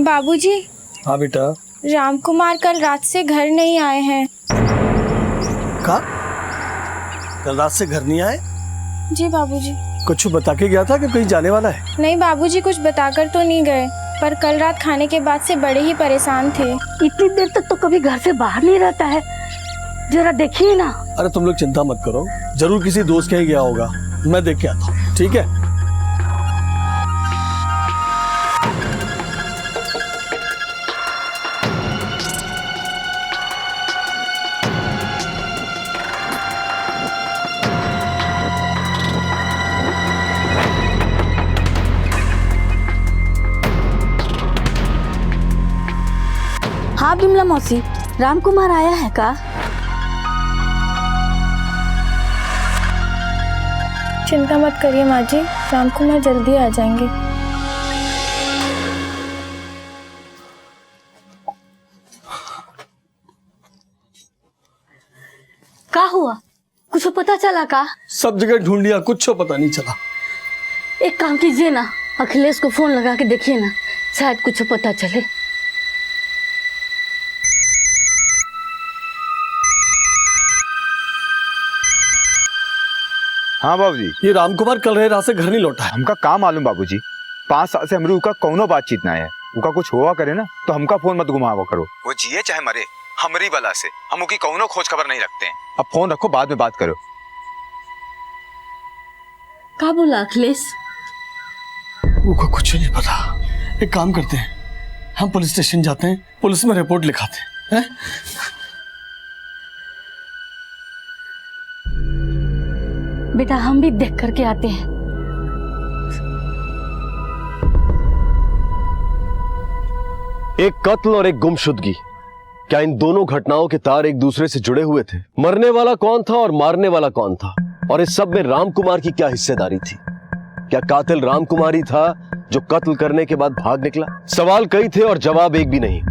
बाबूजी। हाँ बेटा। राम कुमार कल रात से घर नहीं आए हैं। कहा? कल रात से घर नहीं आए? जी बाबूजी। कुछ बता के गया था कि कहीं जाने वाला है? नहीं बाबूजी, कुछ बताकर तो नहीं गए, पर कल रात खाने के बाद से बड़े ही परेशान थे। इतनी देर तक तो कभी घर से बाहर नहीं रहता है, जरा देखिए ना। अरे तुम लोग चिंता मत करो, जरूर किसी दोस्त के ही गया होगा, मैं देख के आता हूँ। ठीक है? हाँ बिमला मौसी, राम कुमार आया है का? चिंता मत करिए माँ जी, राम कुमार जल्दी आ जाएंगे। का हुआ, कुछ पता चला का? सब जगह ढूंढ लिया, कुछ पता नहीं चला। एक काम कीजिए ना, अखिलेश को फोन लगा के देखिए ना, शायद कुछ पता चले। हाँ बाबूजी। ये राम कुमार कल रात से घर नहीं लौटा है। हमका काम मालूम बाबूजी, 5 साल से हमरे उका कौनो बातचीत ना है। उका कुछ हुआ करे ना तो हमका फोन मत घुमावा करो। वो जिए चाहे मरे, हमरी बला से हम उकी कौनो खोज खबर नहीं रखते हैं। अब फोन रखो, बाद में बात करो। का बोला अखिलेश? उका कुछ नहीं पता। एक काम करते हैं, हम पुलिस स्टेशन जाते हैं, पुलिस में रिपोर्ट लिखाते हैं। बेटा हम भी देख करके आते हैं। एक कत्ल और एक गुमशुदगी, क्या इन दोनों घटनाओं के तार एक दूसरे से जुड़े हुए थे? मरने वाला कौन था और मारने वाला कौन था? और इस सब में राम कुमार की क्या हिस्सेदारी थी? क्या कातिल राम कुमार ही था जो कत्ल करने के बाद भाग निकला? सवाल कई थे और जवाब एक भी नहीं।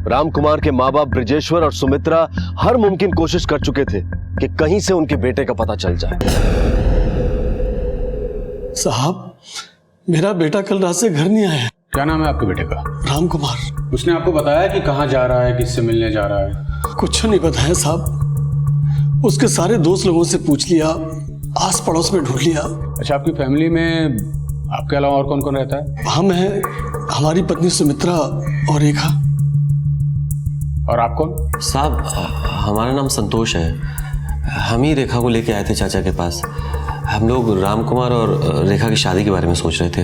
राम कुमार के माँ बाप ब्रिजेश्वर और सुमित्रा हर मुमकिन कोशिश कर चुके थे कि कहीं से उनके बेटे का पता चल जाए। साहब, मेरा बेटा कल रात से घर नहीं आया है। क्या नाम है आपके बेटे का? राम कुमार। उसने आपको बताया कि कहाँ जा रहा है, किससे मिलने जा रहा है? कुछ नहीं बताया साहब। उसके सारे दोस्त लोगों से पूछ लिया, आस पड़ोस में ढूंढ लिया। अच्छा, आपकी फैमिली में आपके अलावा और कौन कौन रहता है? हम हैं, हमारी पत्नी सुमित्रा और रेखा। और आप कौन? साहब, हमारा नाम संतोष है। हम ही रेखा को लेके आए थे चाचा के पास। हम लोग राम कुमार और रेखा की शादी के बारे में सोच रहे थे।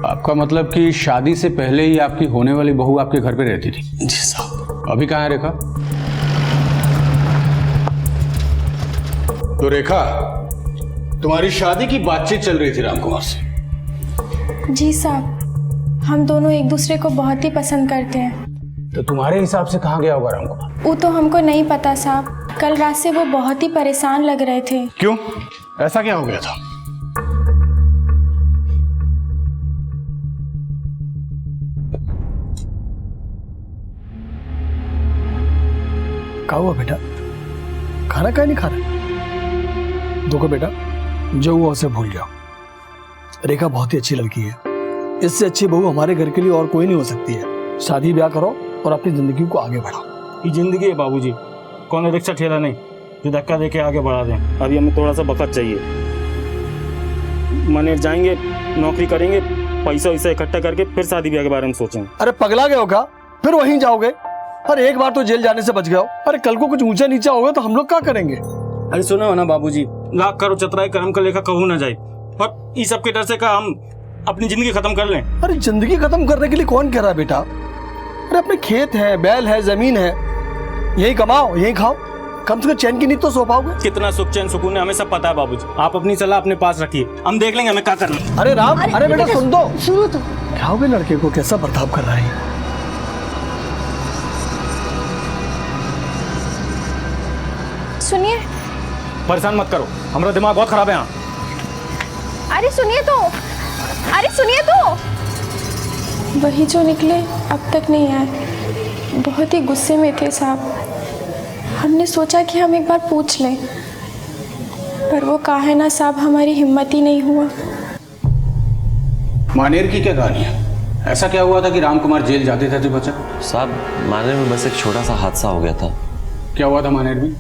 आपका मतलब कि शादी से पहले ही आपकी होने वाली बहू आपके घर पे रहती थी? जी साहब। अभी कहाँ है रेखा? तो रेखा, तुम्हारी शादी की बातचीत चल रही थी राम कुमार से? जी साहब, हम दोनों एक दूसरे को बहुत ही पसंद करते हैं। तो तुम्हारे हिसाब से कहाँ गया होगा राम कुमार? वो तो हमको नहीं पता साहब, कल रात से वो बहुत ही परेशान लग रहे थे। क्यों, ऐसा क्या हो गया था? क्या हुआ बेटा? खाना क्या नहीं खा रहा? देखो बेटा, जो हुआ उसे भूल जाओ। रेखा बहुत ही अच्छी लड़की है, इससे अच्छी बहू हमारे घर के लिए और कोई नहीं हो सकती है। शादी ब्याह करो और अपनी जिंदगी को आगे बढ़ाओ। ये जिंदगी है बाबूजी, कौन रिक्शा ठेला नहीं जो धक्का देके आगे बढ़ा दें। अभी हमें थोड़ा सा वक्त चाहिए। मनेर जाएंगे, नौकरी करेंगे, पैसा वैसा इकट्ठा करके फिर शादी ब्याह के बारे में सोचेंगे। अरे पगला गए हो क्या? फिर वहीं जाओगे? अरे एक बार तो जेल जाने से बच गए हो। अरे कल को कुछ ऊंचा नीचा होगा तो हम लोग क्या करेंगे? अरे सुनो हो ना बाबूजी, लाख करो चतराई कर्म का लेखा कहूँ ना जाए, और इस सब के डर से का हम अपनी जिंदगी खत्म कर लें। अरे जिंदगी खत्म करने के लिए कौन कह रहा है बेटा? अरे अपने खेत है, बैल है, जमीन है, यही कमाओ, यही खाओ, कम से कम चैन की नींद तो सो पाओगे। कितना सुख चैन सुकून है हमें सब पता है बाबूजी, आप अपनी सलाह अपने पास रखिए, हम देख लेंगे हमें क्या करना। अरे राम, अरे बेटा सुन दो। सुनो तो। क्या हो गया लड़के को, कैसा बर्ताव कर रहा है? सुनिए। परेशान मत करो, हमारा दिमाग बहुत खराब है यहाँ। अरे सुनिए तो, अरे सुनिए तो। वही जो निकले अब तक नहीं आए, बहुत ही गुस्से में थे साहब। हमने सोचा कि हम एक बार पूछ लें, पर वो कहा है ना साहब, हमारी हिम्मत ही नहीं हुआ। मानेर की क्या कहानी है? ऐसा क्या हुआ था कि राम कुमार जेल जाते थे तो बचा? साहब मानेर में बस एक छोटा सा हादसा हो गया था। क्या हुआ था मानेर में?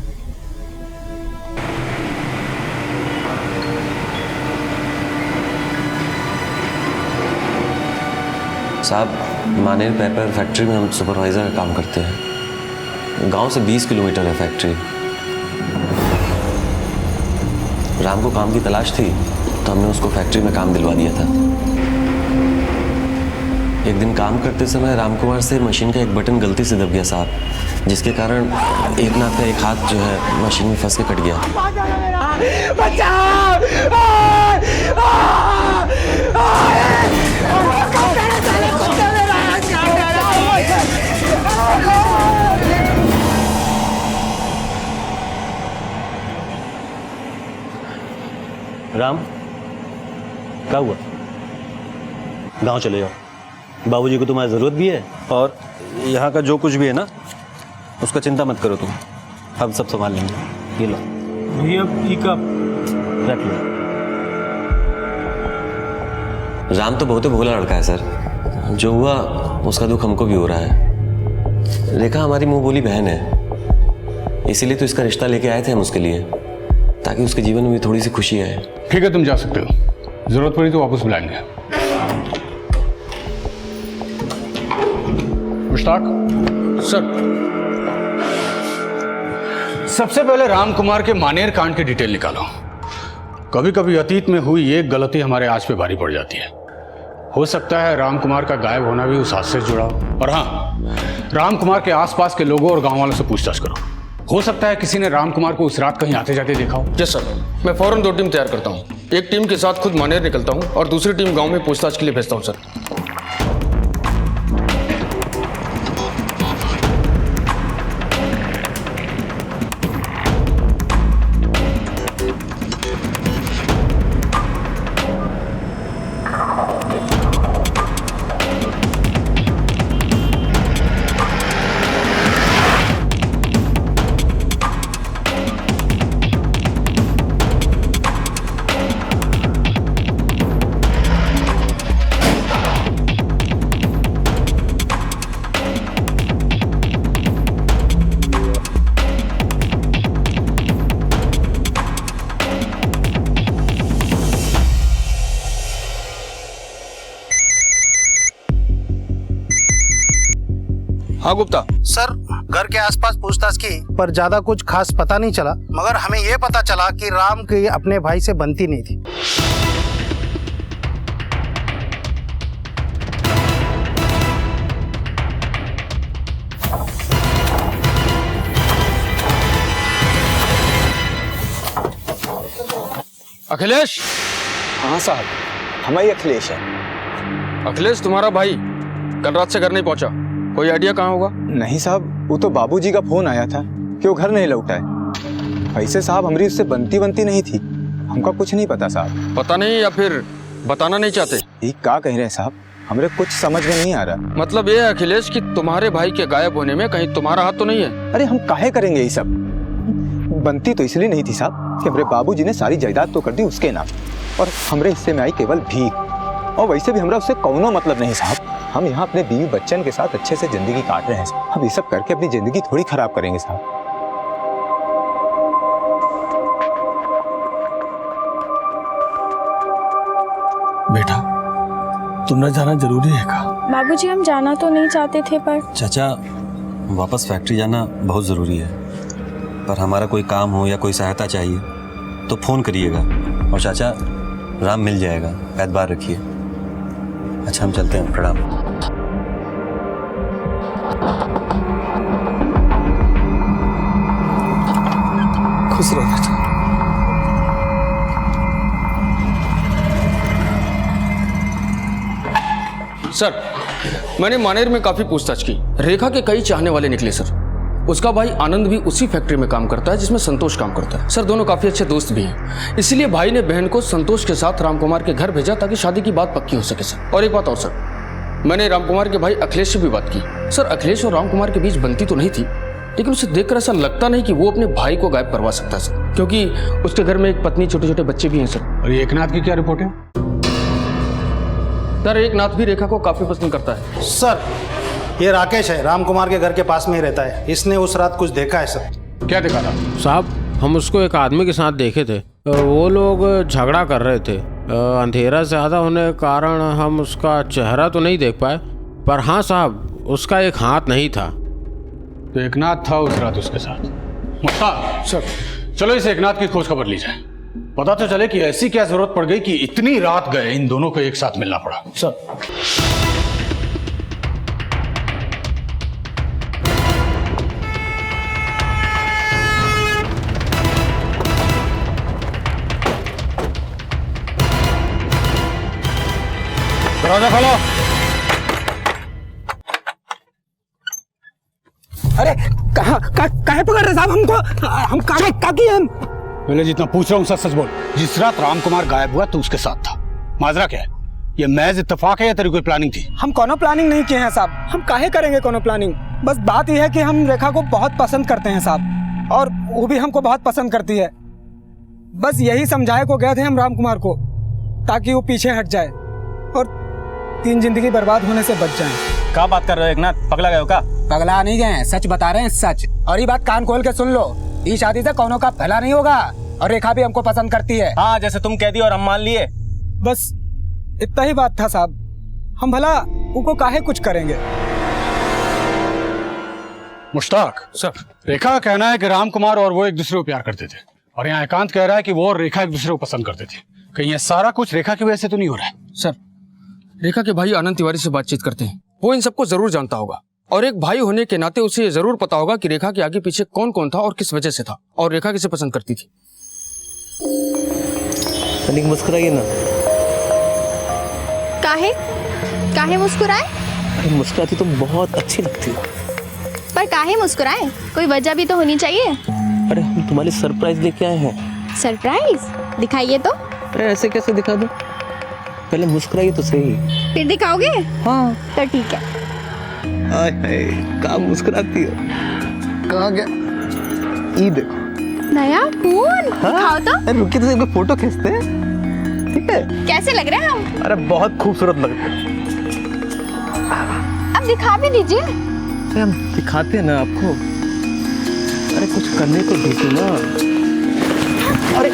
साहब मानेर पेपर फैक्ट्री में हम सुपरवाइज़र का काम करते हैं। गांव से 20 किलोमीटर है फैक्ट्री। राम को काम की तलाश थी तो हमने उसको फैक्ट्री में काम दिलवा दिया था। एक दिन काम करते समय राम कुमार से मशीन का एक बटन गलती से दब गया साहब, जिसके कारण एक नाथ का एक हाथ जो है मशीन में फंस के कट गया। राम क्या हुआ? गांव चले जाओ, बाबूजी को तुम्हारी ज़रूरत भी है और यहाँ का जो कुछ भी है ना उसका चिंता मत करो तुम, हम सब संभाल लेंगे। ये लो भैया, रख लो। राम तो बहुत ही भोला लड़का है सर, जो हुआ उसका दुख हमको भी हो रहा है। रेखा हमारी मुंह बोली बहन है, इसीलिए तो इसका रिश्ता लेके आए थे हम उसके लिए, ताकि उसके जीवन में भी थोड़ी सी खुशी आए। ठीक है, तुम जा सकते हो, जरूरत पड़ी तो वापस बुलाएंगे। मुश्ताक सर, सबसे पहले राम कुमार के मानेर कांड की डिटेल निकालो। कभी कभी अतीत में हुई एक गलती हमारे आज पे भारी पड़ जाती है। हो सकता है राम कुमार का गायब होना भी उस हादसे से जुड़ा हो। और हाँ, राम कुमार के आसपास के लोगों और गांव वालों से पूछताछ करो। हो सकता है किसी ने राम कुमार को उस रात कहीं आते जाते देखा हो। यस सर, मैं फौरन 2 टीम तैयार करता हूँ। एक टीम के साथ खुद मानेर निकलता हूँ और दूसरी टीम गांव में पूछताछ के लिए भेजता हूँ सर। हाँ गुप्ता सर, घर के आसपास पूछताछ की पर ज्यादा कुछ खास पता नहीं चला, मगर हमें यह पता चला कि राम की अपने भाई से बनती नहीं थी। अखिलेश। हाँ साहब, हमारी अखिलेश है। अखिलेश तुम्हारा भाई कल रात से घर नहीं पहुंचा, कोई आइडिया कहाँ होगा? नहीं साहब, वो तो बाबूजी का फोन आया था कि वो घर नहीं लौटा है। वैसे साहब हमारी उससे बनती नहीं थी, हमका कुछ नहीं पता साहब। पता नहीं या फिर बताना नहीं चाहते? ये क्या कह रहे हैं साहब, हमरे कुछ समझ में नहीं आ रहा। मतलब ये है अखिलेश कि तुम्हारे भाई के गायब होने में कहीं तुम्हारा हाथ तो नहीं है? अरे हम काहे करेंगे ये सब, बनती तो इसलिए नहीं थी साहब कि हमारे बाबूजी ने सारी जायदाद तो कर दी उसके नाम और हमरे हिस्से में आई केवल भीख। और वैसे भी हमरा उससे कौनो मतलब नहीं साहब। हम यहाँ अपने बीवी बच्चन के साथ अच्छे से जिंदगी काट रहे हैं साहब। हम ये सब करके अपनी जिंदगी थोड़ी खराब करेंगे साहब। बेटा, तुमने जाना जरूरी है का? बाबूजी, हम जाना तो नहीं चाहते थे, पर चाचा वापस फैक्ट्री जाना बहुत ज़रूरी है, पर हमारा कोई काम हो या कोई सहायता चाहिए तो फ़ोन करिएगा। और चाचा, राम मिल जाएगा, एतबार रखिए। अच्छा, हम चलते हैं, प्रणाम। खुश रहो बेटा। सर, मैंने मानेर में काफी पूछताछ की। रेखा के कई चाहने वाले निकले सर। उसका भाई आनंद भी उसी फैक्ट्री में काम करता है जिसमें संतोष काम करता है। सर, दोनों काफी अच्छे दोस्त भी हैं। इसलिए भाई ने बहन को संतोष के साथ रामकुमार के घर भेजा ताकि शादी की बात पक्की हो सके सर। और एक बात और सर, मैंने रामकुमार के भाई अखिलेश से भी बात की। सर, अखिलेश और रामकुमार के बीच बनती तो नहीं थी, लेकिन उसे देखकर ऐसा लगता नहीं कि वो अपने भाई को गायब करवा सकता है सर, क्योंकि उसके घर में एक पत्नी, छोटे छोटे बच्चे भी हैं सर। और ये एकनाथ की क्या रिपोर्ट है? सर एकनाथ भी रेखा को काफी पसंद करता है। सर ये राकेश है, राम कुमार के घर के पास में ही रहता है। इसने उस रात कुछ देखा है सर। क्या देखा था? साहब हम उसको एक आदमी के साथ देखे थे, वो लोग झगड़ा कर रहे थे। अंधेरा ज़्यादा होने के कारण हम उसका चेहरा तो नहीं देख पाए, पर हाँ साहब उसका एक हाथ नहीं था। तो एकनाथ था उस रात उसके साथ। मुश्ताक सर, चलो इस एकनाथ की खोज खबर ली जाए, पता तो चले कि ऐसी क्या जरूरत पड़ गई कि इतनी रात गए इन दोनों को एक साथ मिलना पड़ा। सर दरवाजा खोलो। अरे काहे पकड़ रहे साहब हमको? हम का किए हम? मैंने जितना पूछ रहा हूँ सच सच बोल। जिस रात राम कुमार गायब हुआ तो उसके साथ था। माजरा क्या है? ये महज इत्तेफाक है या तेरी कोई प्लानिंग थी? हम कोनो प्लानिंग नहीं किए हैं साहब। हम काहे करेंगे कोनो प्लानिंग? बस बात यह है कि हम रेखा को बहुत पसंद करते हैं साहब, और वो भी हमको बहुत पसंद करती है। बस यही समझाए को गए थे हम राम कुमार को, ताकि वो पीछे हट जाए और 3 जिंदगी बर्बाद होने से बच जाए। क्या बात कर रहे हो एकनाथ, पगला गए हो का? पगला नहीं गए, सच बता रहे हैं, सच। और ये बात कान खोल के सुन लो, ये शादी से कोनो का भला नहीं होगा, और रेखा भी हमको पसंद करती है। हाँ, जैसे तुम कह दी और हम मान लिए। बस इतना ही बात था साहब। हम भला उनको काहे कुछ करेंगे। मुश्ताक सर, रेखा का कहना है कि राम कुमार और वो एक दूसरे को प्यार करते थे, और यहाँ एकांत कह रहा है कि वो और रेखा एक दूसरे को पसंद करते थे। कहीं ये सारा कुछ रेखा की वजह से तो नहीं हो रहा है? सर रेखा के भाई आनंद तिवारी से बातचीत करते हैं, वो इन सबको जरूर जानता होगा, और एक भाई होने के नाते उसे ये जरूर पता होगा कि रेखा के आगे पीछे कौन कौन था और किस वजह से था, और रेखा किसे पसंद करती थी। तनिक मुस्कुराइए ना। काहे मुस्कुराए? अरे मुस्कुराती तो बहुत अच्छी लगती है। पर काहे मुस्कुराए? कोई वजह भी तो होनी चाहिए। अरे हम तुम्हारे सरप्राइज लेके आए हैं। सरप्राइज? दिखाइए तो। अरे ऐसे कैसे दिखा दूं? पहले मुस्कुराइए तो सही। फिर दिखाओगे? हाँ तो ठीक है। हाय हाय, क्या मुस्कुराती है। कहाँ गया? ये देखो नया फोन। दिखाओ तो। अरे रुकिए तो एक फोटो खींचते हैं, ठीक है? कैसे लग रहे हैं हम? अरे बहुत खूबसूरत लगते हैं। अब दिखा भी दीजिए। अरे हम दिखाते हैं ना आपको। अरे कुछ करने को दीजिए ना। अरे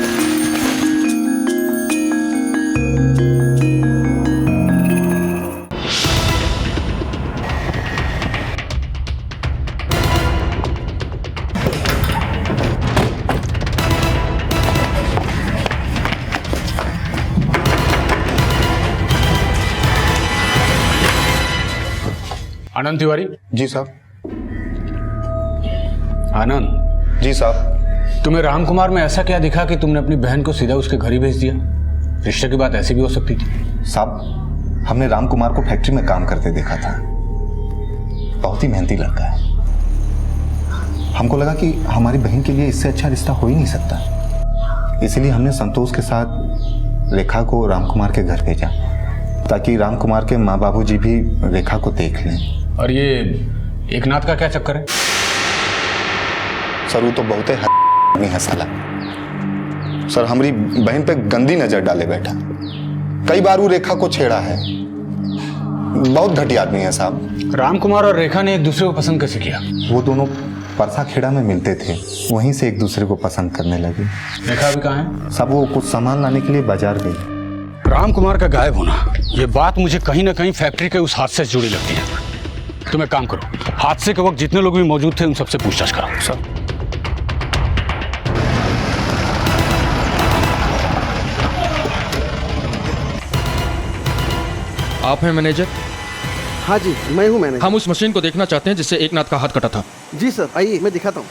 आनंद तिवारी। जी साहब। आनंद जी साहब। तुम्हें राम कुमार में ऐसा क्या दिखा कि तुमने अपनी बहन को सीधा उसके घर ही भेज दिया? रिश्ते की बात ऐसी भी हो सकती थी। साहब हमने राम कुमार को फैक्ट्री में काम करते देखा था, बहुत ही मेहनती लड़का है। हमको लगा कि हमारी बहन के लिए इससे अच्छा रिश्ता हो ही नहीं सकता, इसलिए हमने संतोष के साथ रेखा को राम कुमार के घर भेजा, ताकि राम कुमार के माँ बाबूजी भी रेखा को देख लें। और ये एकनाथ का क्या चक्कर है? सर वो तो बहुत ही है साला। सर हमारी बहन पे गंदी नजर डाले बैठा, कई बार वो रेखा को छेड़ा है। बहुत घटिया आदमी है साहब। राम कुमार और रेखा ने एक दूसरे को पसंद कैसे किया? वो दोनों परसा खेड़ा में मिलते थे, वहीं से एक दूसरे को पसंद करने लगे। रेखा भी कहाँ है? सब वो कुछ सामान लाने के लिए बाजार गई। राम कुमार का गायब होना, ये बात मुझे कहीं ना कहीं फैक्ट्री के उस हादसे से जुड़ी लगती है। तुम एक काम करो, हादसे के वक्त जितने लोग भी मौजूद थे उन सबसे पूछताछ करो। सर आप हैं मैनेजर? हाँ जी मैं हूँ मैनेजर। हम उस मशीन को देखना चाहते हैं जिससे एकनाथ का हाथ कटा था। जी सर, आइए मैं दिखाता हूँ।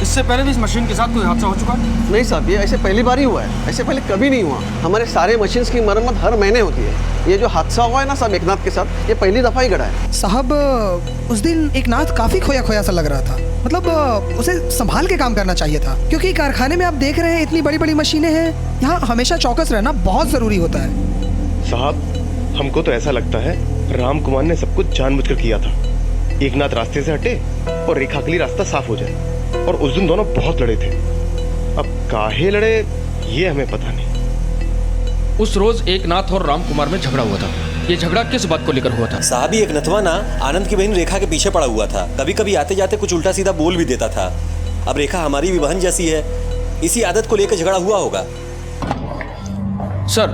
इससे पहले भी इस मशीन के साथ कोई हादसा हो चुका? नहीं साहब, ये ऐसे पहली बार ही हुआ है, ऐसे पहले कभी नहीं हुआ। हमारे सारे मशीन्स की मरम्मत हर महीने होती है। ये जो हादसा हुआ है ना साहब एकनाथ के साथ, ये पहली दफा ही घटा है। साहब उस दिन एकनाथ काफी खोया खोया सा लग रहा था, मतलब उसे संभाल के काम करना चाहिए था, क्योंकि कारखाने में आप देख रहे हैं इतनी बड़ी बड़ी मशीनें हैं, यहाँ हमेशा चौकस रहना बहुत जरूरी होता है। साहब हमको तो ऐसा लगता है राम कुमार ने सब कुछ जानबूझकर किया था। एकनाथ रास्ते से हटे और रेखा के लिए रास्ता साफ हो जाए। और उस दिन दोनों बहुत लड़े थे। अब काहे लड़े ये हमें पता नहीं। उस रोज एकनाथ और राम कुमार में झगड़ा हुआ था। ये झगड़ा किस बात को लेकर हुआ था? साहब, एक नथवा ना आनंद की बहन रेखा के पीछे पड़ा हुआ था। कभी कभी आते जाते कुछ उल्टा सीधा बोल भी देता था। अब रेखा हमारी भी बहन जैसी है, इसी आदत को लेकर झगड़ा हुआ होगा। सर,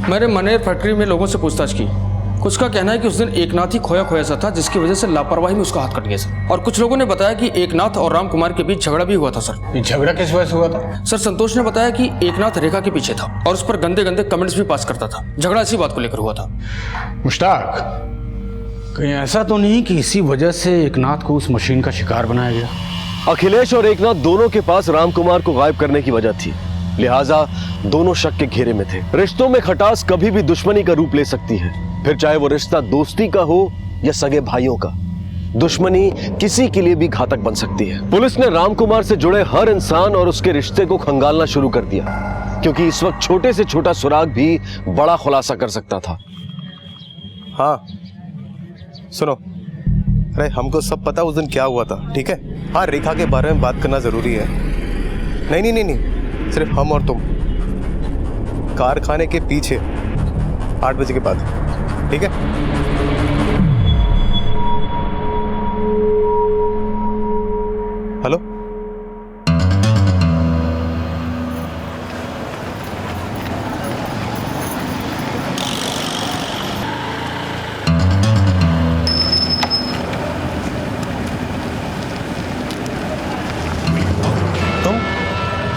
मैंने मनेर फैक्ट्री में लोगों से पूछताछ की। कुछ का कहना है कि उस दिन एकनाथ ही खोया खोया सा था, जिसकी वजह से लापरवाही में उसका हाथ कट गया सर। और कुछ लोगों ने बताया कि एकनाथ और राम कुमार के बीच झगड़ा भी हुआ था सर। ये झगड़ा किस वजह से हुआ था? सर, संतोष ने बताया कि एकनाथ रेखा के पीछे था और उस पर गंदे गंदे कमेंट्स भी पास करता था। झगड़ा इसी बात को लेकर हुआ था। मुश्ताक, कहीं ऐसा तो नहीं कि इसी वजह से एकनाथ को उस मशीन का शिकार बनाया गया? अखिलेश और एकनाथ दोनों के पास राम कुमार को गायब करने की वजह थी, लिहाजा दोनों शक के घेरे में थे। रिश्तों में खटास कभी भी दुश्मनी का रूप ले सकती है, फिर चाहे वो रिश्ता दोस्ती का हो या सगे भाइयों का। दुश्मनी किसी के लिए भी घातक बन सकती है। पुलिस ने राम कुमार से जुड़े हर इंसान और उसके रिश्ते को खंगालना शुरू कर दिया, क्योंकि इस वक्त छोटे से छोटा सुराग भी बड़ा खुलासा कर सकता था। हाँ सुनो, अरे हमको सब पता उस दिन क्या हुआ था, ठीक है? हाँ, रेखा के बारे में बात करना जरूरी है। नहीं नहीं नहीं नहीं, सिर्फ हम और तुम कारखाने के पीछे 8 बजे के बाद, ठीक है? हेलो,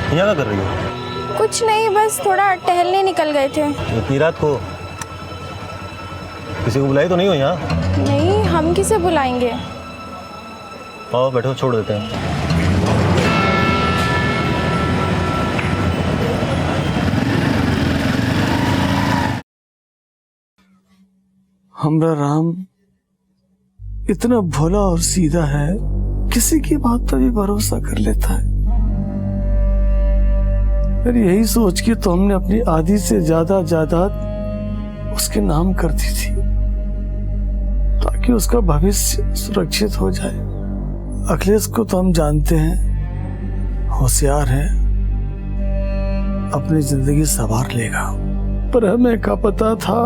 यहाँ क्या कर रही हो? कुछ नहीं, बस थोड़ा टहलने निकल गए थे। इतनी रात को किसी को बुलाई तो नहीं हो यहाँ? नहीं, हम किसे बुलाएंगे? आओ बैठो, छोड़ देते हैं। हमरा राम इतना भोला और सीधा है, किसी की बात पर भी भरोसा कर लेता है। फिर यही सोच के तो हमने अपनी आधी से ज्यादा जायदाद उसके नाम कर दी थी, ताकि उसका भविष्य सुरक्षित हो जाए। अखिलेश को तो हम जानते हैं, होशियार है, अपनी जिंदगी संवार लेगा। पर हमें क्या पता था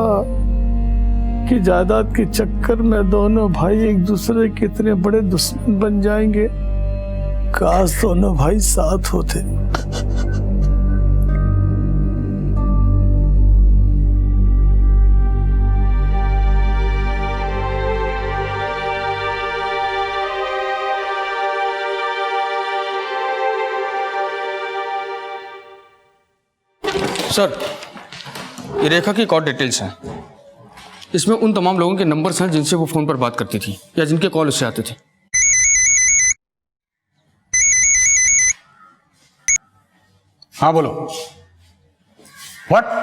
कि जायदाद के चक्कर में दोनों भाई एक दूसरे के इतने बड़े दुश्मन बन जाएंगे। काश दोनों भाई साथ होते। सर, ये रेखा की कॉल डिटेल्स हैं। इसमें उन तमाम लोगों के नंबर्स हैं जिनसे वो फोन पर बात करती थी या जिनके कॉल उससे आते थे। हाँ बोलो। व्हाट?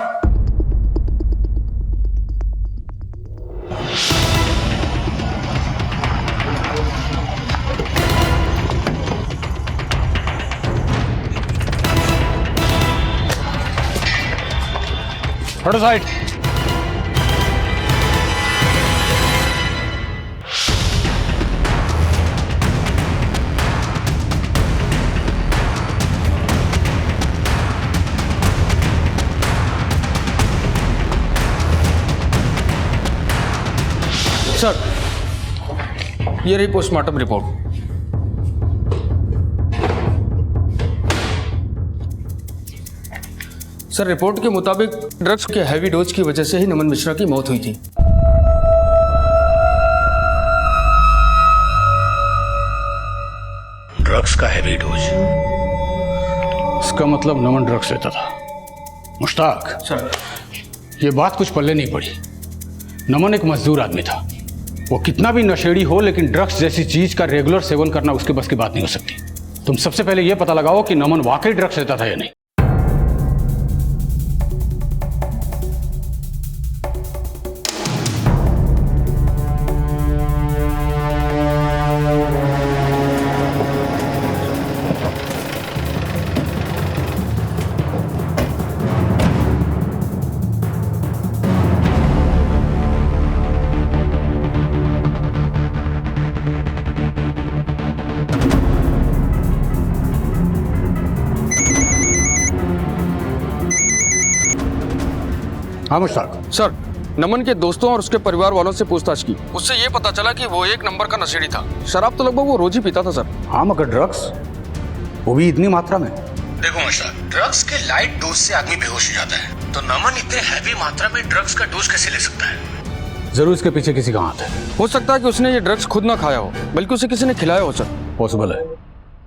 हटो साइड। सर, ये रही पोस्टमार्टम रिपोर्ट। सर, रिपोर्ट के मुताबिक ड्रग्स के हैवी डोज की वजह से ही नमन मिश्रा की मौत हुई थी। ड्रग्स का हैवी डोज, इसका मतलब नमन ड्रग्स लेता था। मुश्ताक सर, ये बात कुछ पल्ले नहीं पड़ी। नमन एक मजदूर आदमी था। वो कितना भी नशेड़ी हो, लेकिन ड्रग्स जैसी चीज का रेगुलर सेवन करना उसके बस की बात नहीं हो सकती। तुम सबसे पहले यह पता लगाओ कि नमन वाकई ड्रग्स लेता था या नहीं। हाँ मुश्ताक। सर, नमन के दोस्तों और उसके परिवार वालों से पूछताछ की, उससे ये पता चला कि वो एक नंबर का नशेड़ी था। शराब तो लगभग वो रोज ही पीता था सर। हाँ मगर ड्रग्स, वो भी इतनी मात्रा में? देखो मुश्ताक, ड्रग्स के लाइट डोज से आदमी बेहोश हो जाता है, तो नमन इतने हैवी मात्रा में ड्रग्स का डोज कैसे ले सकता है? जरूर इसके पीछे किसी का हाथ है। हो सकता है कि उसने ये ड्रग्स खुद ना खाया हो, बल्कि उसे किसी ने खिलाया हो सर। पॉसिबल है।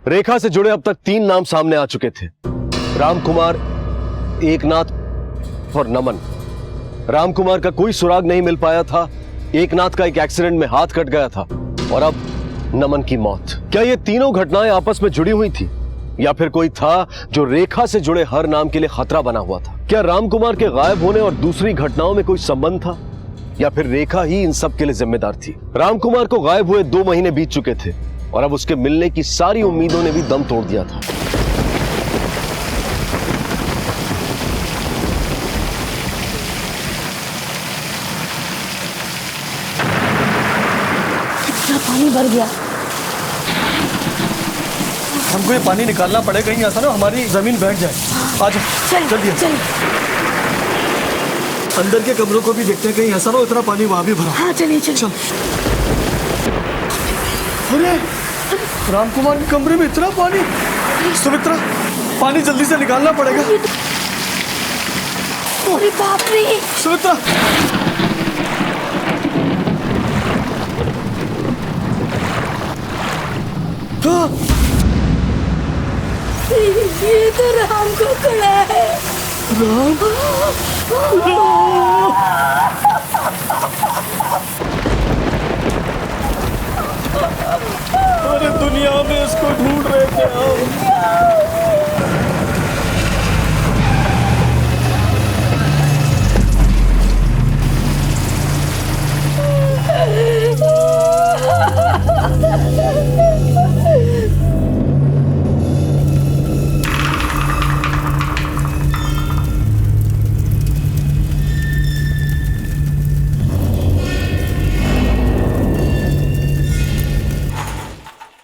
रेखा से जुड़े अब तक 3 नाम सामने आ चुके थे, राम कुमार, एकनाथ और नमन। राम कुमार का कोई सुराग नहीं मिल पाया था, एकनाथ का एक एक्सीडेंट में हाथ कट गया था और अब नमन की मौत। क्या ये तीनों घटनाएं आपस में जुड़ी हुई थी या फिर कोई था जो रेखा से जुड़े हर नाम के लिए खतरा बना हुआ था? क्या राम कुमार के गायब होने और दूसरी घटनाओं में कोई संबंध था या फिर रेखा ही इन सब के लिए जिम्मेदार थी? राम कुमार को गायब हुए 2 महीने बीत चुके थे और अब उसके मिलने की सारी उम्मीदों ने भी दम तोड़ दिया था। कितना पानी भर गया। हमको ये पानी निकालना पड़ेगा, कहीं ऐसा ना हमारी जमीन बैठ जाए। आज जल्दी चल। अंदर के कमरों को भी देखते हैं, कहीं ऐसा ना इतना पानी वहां भी भरा। हाँ चलिए चल। अरे राम कुमार के कमरे में इतना पानी। सुमित्रा, पानी जल्दी से निकालना पड़ेगा। अरे बाप रे। सुमित्रा, ये तो राम को खड़ा है। अरे दुनिया में इसको ढूंढ रहे थे हम।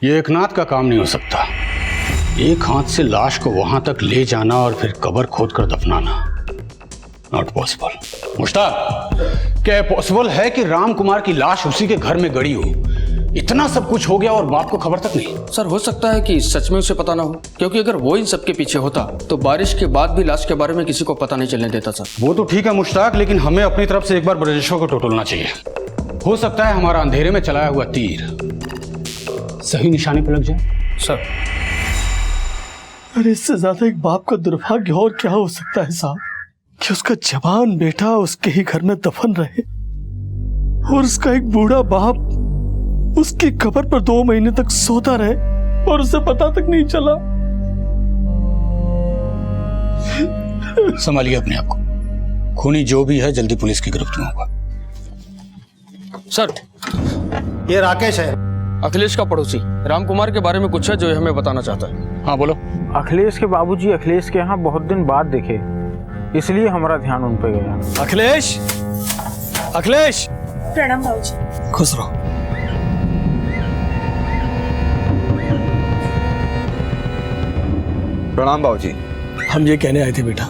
ये एकनाथ का काम नहीं हो सकता। एक हाथ से लाश को वहां तक ले जाना और फिर कब्र खोद कर दफनाना, नॉट पॉसिबल। मुश्ताक, क्या पॉसिबल है कि राम कुमार की लाश उसी के घर में गड़ी हो? इतना सब कुछ हो गया और बाप को खबर तक नहीं। सर, हो सकता है कि सच में उसे पता ना हो, क्योंकि अगर वो इन सब के पीछे होता तो बारिश के बाद भी लाश के बारे में किसी को पता नहीं चलने देता सर। वो तो ठीक है मुश्ताक, लेकिन हमें अपनी तरफ से एक बार ब्रजेशों को टटोलना चाहिए। हो सकता है हमारा अंधेरे में चलाया हुआ तीर सही निशाने पर लग जाए। सर, अरे इससे ज्यादा एक बाप का दुर्भाग्य और क्या हो सकता है साहब, कि उसका जवान बेटा उसके ही घर में दफन रहे और उसका एक बूढ़ा बाप उसकी कब्र पर 2 महीने तक सोता रहे और उसे पता तक नहीं चला। संभालिए अपने आप को, खूनी जो भी है जल्दी पुलिस की गिरफ्त में होगा। सर, ये राकेश है, अखिलेश का पड़ोसी। राम कुमार के बारे में कुछ है जो ये हमें बताना चाहता है। हाँ बोलो। अखिलेश के बाबूजी अखिलेश के यहाँ बहुत दिन बाद देखे, इसलिए हमारा ध्यान उन पे गया। अखिलेश, अखिलेश। प्रणाम बाबूजी। खुश रहो। प्रणाम बाबूजी। हम ये कहने आए थे बेटा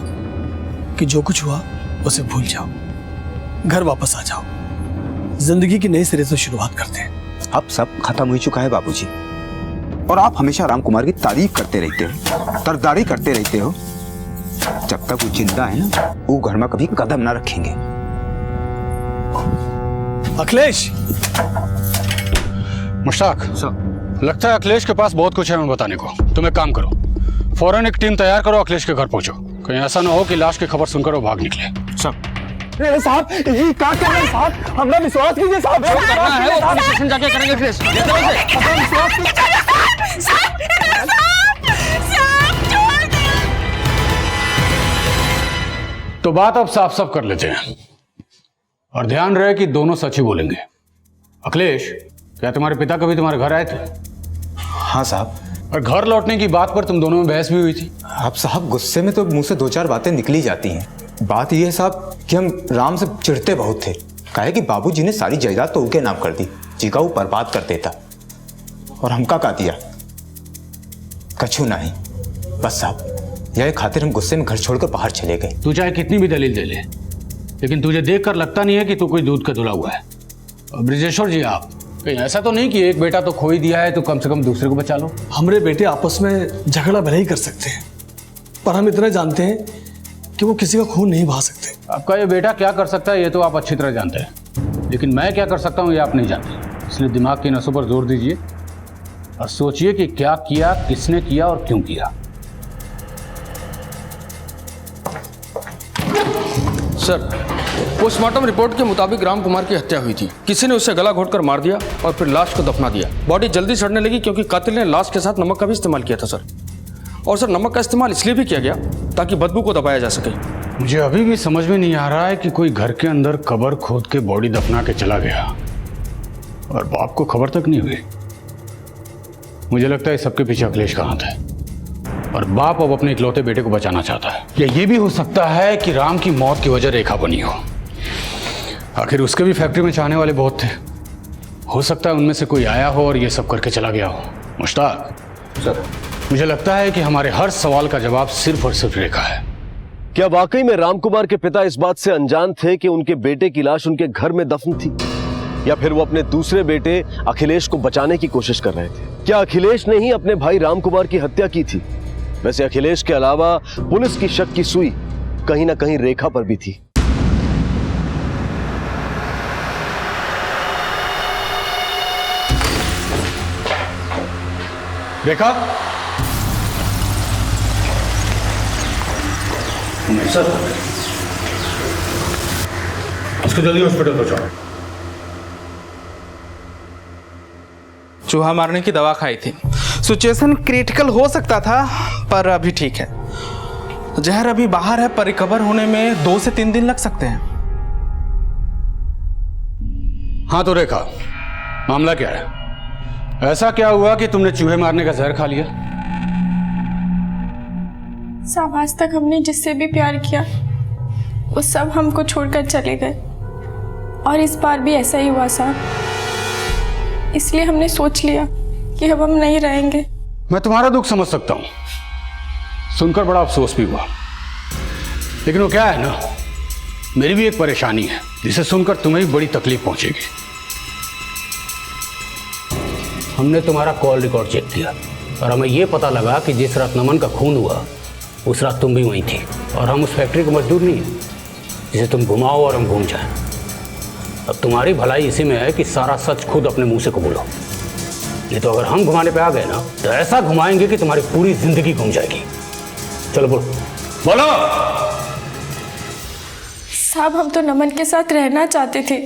कि जो कुछ हुआ उसे भूल जाओ, घर वापस आ जाओ, जिंदगी की नए सिरे से शुरुआत करते हैं। अब सब खत्म हो चुका है बाबूजी, और आप हमेशा राम कुमार की तारीफ करते रहते हो, तरदारी करते रहते हो। जब तक वो जिंदा है ना, वो घर में कभी कदम ना रखेंगे। अखिलेश। मुश्ताक, लगता है अखिलेश के पास बहुत कुछ है हमें बताने को। तुम एक काम करो, फौरन एक टीम तैयार करो, अखिलेश के घर पहुंचो। कहीं ऐसा ना हो कि लाश की खबर सुनकर वो भाग निकले। सब साहब, ये क्या कर रहे हैं साहब? हमरा विश्वास कीजिए साहब। जो करना है वो पुलिस स्टेशन जाके करेंगे अखिलेश। तो बात अब साफ साफ कर लेते हैं, और ध्यान रहे कि दोनों सच ही बोलेंगे। अखिलेश, क्या तुम्हारे पिता कभी तुम्हारे घर आए थे? हाँ साहब। और घर लौटने की बात पर तुम दोनों में बहस भी हुई थी? आप साहब, गुस्से में तो मुंह से 2-4 बातें निकली जाती हैं। बात यह है साहब कि हम राम से चिढ़ते बहुत थे। कहे कि बाबूजी ने सारी जायदाद तो उनके नाम कर दी, जी का वो बर्बाद कर देता, और हमका का दिया कछु नहीं। बस साहब, यह खातिर हम गुस्से में घर छोड़कर बाहर चले गए। तू चाहे कितनी भी दलील दे ले, लेकिन तुझे देखकर लगता नहीं है कि तू कोई दूध का धुला हुआ है। और ब्रिजेश्वर जी, आप कहीं ऐसा तो नहीं कि एक बेटा तो खो ही दिया है तो कम से कम दूसरे को बचा लो। हमारे बेटे आपस में झगड़ा भले ही कर सकते हैं, पर हम इतना जानते हैं कि वो किसी का खून नहीं बहा सकते। आपका ये बेटा क्या कर सकता है ये तो आप अच्छी तरह जानते हैं, लेकिन मैं क्या कर सकता हूँ ये आप नहीं जानते। इसलिए दिमाग की नसों पर जोर दीजिए और सोचिए कि क्या किया, किसने किया और क्यों किया। सर, पोस्टमार्टम रिपोर्ट के मुताबिक राम कुमार की हत्या हुई थी। किसी ने उसे गला घोटकर मार दिया और फिर लाश को दफना दिया। बॉडी जल्दी सड़ने लगी क्योंकि कातिल ने लाश के साथ नमक का भी इस्तेमाल किया था सर। और सर, नमक का इस्तेमाल इसलिए भी किया गया ताकि बदबू को दबाया जा सके। मुझे अभी भी समझ में नहीं आ रहा है कि कोई घर के अंदर कब्र खोद के बॉडी दफना के चला गया और बाप को खबर तक नहीं हुई। मुझे लगता है सबके पीछे अखिलेश का हाथ है और बाप अब अपने इकलौते बेटे को बचाना चाहता है। या ये भी हो सकता है कि राम की मौत की वजह रेखा बनी हो। आखिर उसके भी फैक्ट्री में चाहने वाले बहुत थे। हो सकता है उनमें से कोई आया हो और ये सब करके चला गया हो। मुश्ताक सर, मुझे लगता है कि हमारे हर सवाल का जवाब सिर्फ और सिर्फ रेखा है। क्या वाकई में राम कुमार के पिता इस बात से अनजान थे कि उनके बेटे की लाश उनके घर में दफन थी, या फिर वो अपने दूसरे बेटे अखिलेश को बचाने की कोशिश कर रहे थे? क्या अखिलेश ने ही अपने भाई राम कुमार की हत्या की थी? वैसे अखिलेश के अलावा पुलिस की शक की सुई कहीं ना कहीं रेखा पर भी थी। रेखा, सर इसको जल्दी हॉस्पिटल पहुंचाओ। चूहा मारने की दवा खाई थी। सिचुएशन क्रिटिकल हो सकता था पर अभी ठीक है। जहर अभी बाहर है पर रिकवर होने में 2 से 3 दिन लग सकते हैं। हाँ तो रेखा, मामला क्या है? ऐसा क्या हुआ कि तुमने चूहे मारने का जहर खा लिया? साहब, आज तक हमने जिससे भी प्यार किया वो सब हमको छोड़कर चले गए और इस बार भी ऐसा ही हुआ साहब। इसलिए हमने सोच लिया कि अब हम नहीं रहेंगे। मैं तुम्हारा दुख समझ सकता हूं, सुनकर बड़ा अफसोस भी हुआ, लेकिन वो क्या है ना, मेरी भी एक परेशानी है जिसे सुनकर तुम्हें भी बड़ी तकलीफ पहुंचेगी। हमने तुम्हारा कॉल रिकॉर्ड चेक किया और हमें यह पता लगा कि जिस रात नमन का खून हुआ उस रात तुम भी वहीं थी। और हम उस फैक्ट्री के मजदूर नहीं हैं जिसे तुम घुमाओ और हम घूम जाएं। अब तुम्हारी भलाई इसी में है कि सारा सच खुद अपने मुंह से कबूलो। नहीं तो अगर हम घुमाने पे आ गए ना तो ऐसा घुमाएंगे कि तुम्हारी पूरी जिंदगी घूम जाएगी। चलो बोलो बोलो। साहब, हम तो नमन के साथ रहना चाहते थे।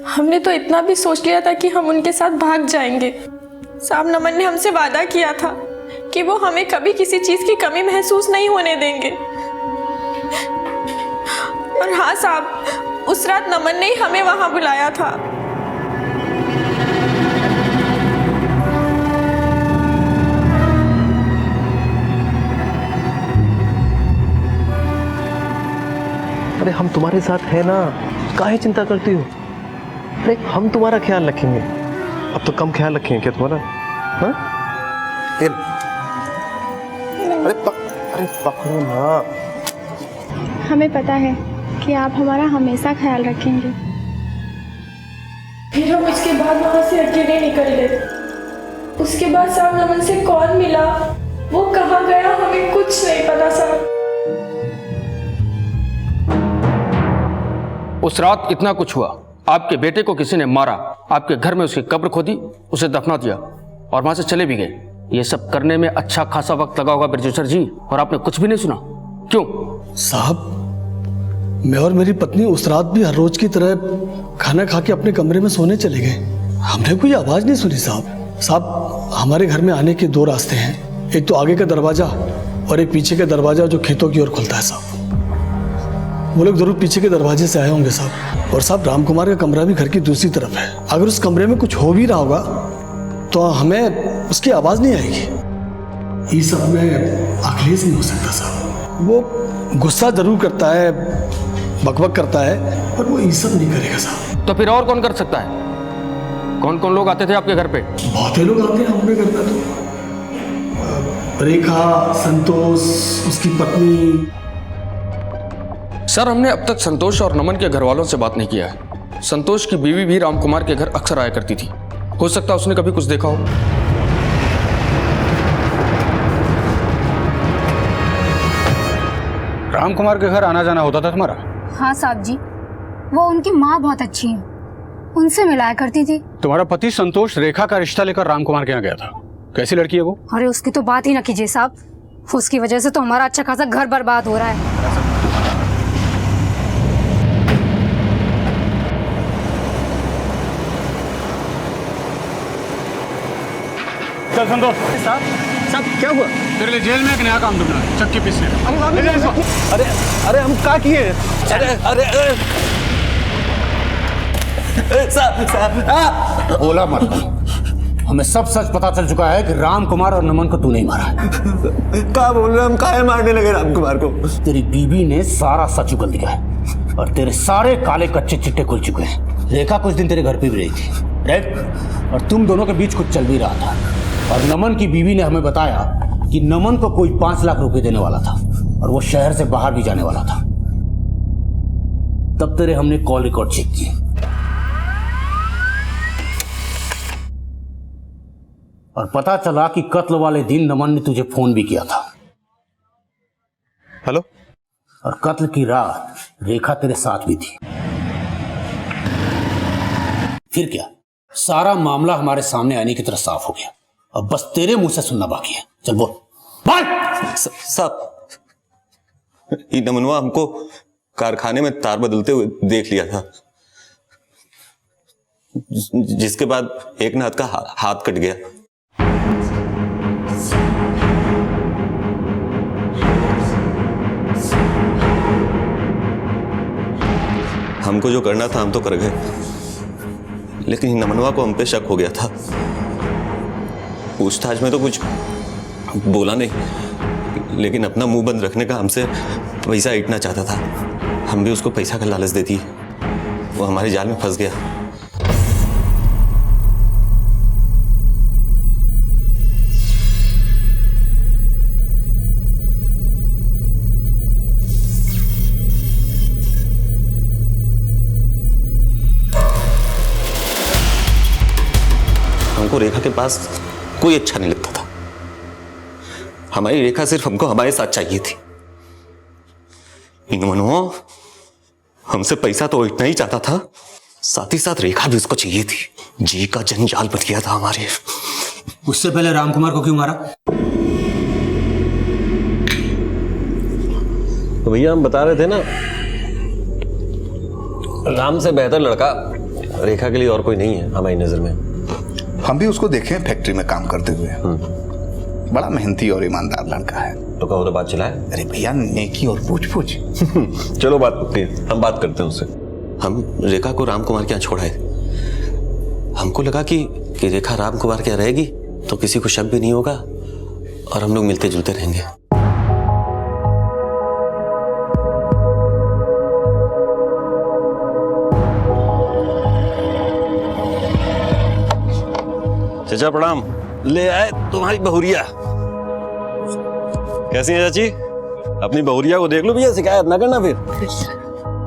हमने तो इतना भी सोच लिया था कि हम उनके साथ भाग जाएंगे। साहब, नमन ने हमसे वादा किया था कि वो हमें कभी किसी चीज की कमी महसूस नहीं होने देंगे। और हाँ साहब, उस रात नमन ने ही हमें वहां बुलाया था। अरे हम तुम्हारे साथ है ना, काहे चिंता करती हो? अरे हम तुम्हारा ख्याल रखेंगे। अब तो कम ख्याल रखेंगे क्या तुम्हारा? हाँ? अरे पकड़ो ना। हमें पता है कि आप हमारा हमेशा ख्याल रखेंगे। फिर हम उसके बाद वहां से अकेले निकल गए। उसके बाद साहब नमन से कौन मिला, वो कहाँ गया, हमें कुछ नहीं पता साहब। उस रात इतना कुछ हुआ। आपके बेटे को किसी ने मारा, आपके घर में उसकी कब्र खोदी, उसे दफना दिया और वहां से चले भी गए। ये सब करने में अच्छा खासा वक्त लगा होगा ब्रिजेश्वर जी, और आपने कुछ भी नहीं सुना। क्यों? साहब, मैं और मेरी पत्नी उस रात भी हर रोज की तरह खाना खा के अपने कमरे में सोने चले गए। हमने कोई आवाज नहीं सुनी साहब। साहब, हमारे घर में आने के 2 रास्ते हैं, एक तो आगे का दरवाजा और एक पीछे का दरवाजा जो खेतों की ओर खुलता है साहब। वो लोग जरूर पीछे के दरवाजे से आए होंगे साहब। और साहब, राम कुमार का कमरा भी घर की दूसरी तरफ है। अगर उस कमरे में कुछ हो भी रहा होगा तो हमें उसकी आवाज नहीं आएगी। ये सब में अखिलेश नहीं हो सकता साहब। वो गुस्सा जरूर करता है, बकबक करता है, पर वो ये सब नहीं करेगा साहब। तो फिर और कौन कर सकता है? कौन कौन लोग आते थे आपके घर पे? बहुत लोग आते हैं हमारे घर पे। तो रेखा, संतोष, उसकी पत्नी, सर, हमने अब तक संतोष और नमन के घर वालों से बात नहीं किया है। संतोष की बीवी भी रामकुमार के घर अक्सर आया करती थी। हो सकता है उसने कभी कुछ देखा हो। रामकुमार के घर आना जाना होता था तुम्हारा? हाँ साहब जी, वो उनकी माँ बहुत अच्छी है, उनसे मिलाया करती थी। तुम्हारा पति संतोष रेखा का रिश्ता लेकर रामकुमार के यहाँ गया था। कैसी लड़की है वो? अरे उसकी तो बात ही ना कीजिए साहब, उसकी वजह से तो हमारा अच्छा खासा घर बर्बाद हो रहा है। चल संतोष। साहब क्या हुआ? तेरे लिए जेल में एक नया काम ढूंढना है, चक्की पीसने। अरे अरे हम क्या किए? अरे अरे साहब बोला मत। हमें सब सच पता चल चुका है कि रामकुमार और नमन को तू नहीं मारा है। क्या बोल रहे? हम काहे मारने लगे रामकुमार को? तेरी बीवी ने सारा सच उगल दिया है और तेरे सारे काले कच्चे चिट्टे खुल चुके हैं। रेखा कुछ दिन तेरे घर पे भी रही थी, राइट? और तुम दोनों के बीच कुछ चल भी रहा था और नमन की बीवी ने हमें बताया कि नमन को कोई 5 लाख रुपए देने वाला था और वो शहर से बाहर भी जाने वाला था। तब तेरे हमने कॉल रिकॉर्ड चेक किए और पता चला कि कत्ल वाले दिन नमन ने तुझे फोन भी किया था। हेलो? और कत्ल की रात रेखा तेरे साथ भी थी। फिर क्या, सारा मामला हमारे सामने आने की तरह साफ हो गया। अब बस तेरे मुंह से सुनना बाकी है। चल बोल बोल। साहब, ये नमनवा हमको कारखाने में तार बदलते हुए देख लिया था, जिसके बाद एक नाथ का हाथ कट गया। हमको जो करना था हम तो कर गए, लेकिन नमनवा को हम पे शक हो गया था। पूछताछ में तो कुछ बोला नहीं, लेकिन अपना मुंह बंद रखने का हमसे पैसा ईटना चाहता था। हम भी उसको पैसा का लालच दे दिए, वो हमारे जाल में फंस गया। हमको रेखा के पास कोई अच्छा नहीं लगता था। हमारी रेखा सिर्फ हमको हमारे साथ चाहिए थी। इन मनो हमसे पैसा तो इतना ही चाहता था, साथ ही साथ रेखा भी उसको चाहिए थी। जी का जंजाल बच गया था हमारे। उससे पहले रामकुमार को क्यों मारा? तो भैया हम बता रहे थे ना, राम से बेहतर लड़का रेखा के लिए और कोई नहीं है हमारी नजर में। हम भी उसको देखे फैक्ट्री में काम करते हुए। बड़ा मेहनती और ईमानदार लड़का है। तो कहो तो बात चलाए। अरे भैया, नेकी और पूछ पूछ। चलो बात करते हैं, हम बात करते हैं उससे। हम रेखा को रामकुमार के यहाँ छोड़ाए। हमको लगा कि रेखा रामकुमार के यहाँ रहेगी तो किसी को शक भी नहीं होगा और हम लोग मिलते जुलते रहेंगे। चाचा प्रणाम। ले आए तुम्हारी बहुरिया। कैसी है चाची? अपनी बहुरिया को देख लो भैया, शिकायत ना करना फिर।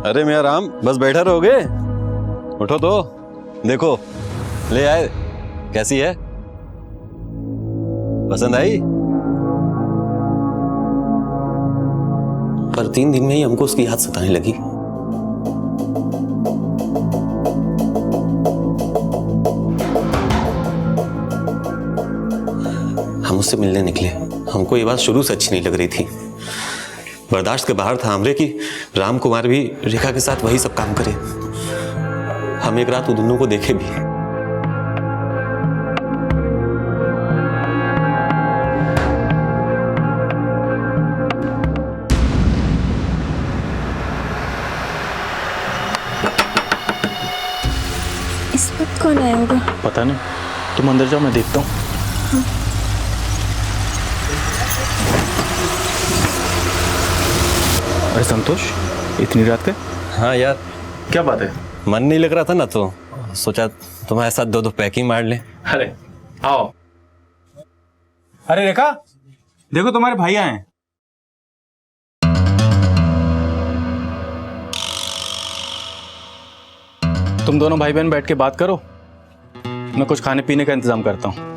अरे मेरा राम, बस बैठा रहोगे? उठो तो देखो, ले आए। कैसी है? पसंद आई? पर 3 दिन में ही हमको उसकी याद सताने लगी। हम उससे मिलने निकले। हमको ये बात शुरू से अच्छी नहीं लग रही थी। बर्दाश्त के बाहर था हमरे कि रामकुमार भी रेखा के साथ वही सब काम करे। हम एक रात उन दोनों को देखे भी। इस वक्त कौन आया होगा? पता नहीं, तुम अंदर जाओ, मैं देखता हूँ। अरे संतोष, इतनी रात के? हाँ यार, क्या बात है? मन नहीं लग रहा था ना, तो सोचा तुम्हारे साथ 2 पैकिंग मार ले। अरे आओ। अरे रेखा, देखो तुम्हारे भाई आए हैं। तुम दोनों भाई बहन बैठ के बात करो, मैं कुछ खाने पीने का इंतजाम करता हूँ।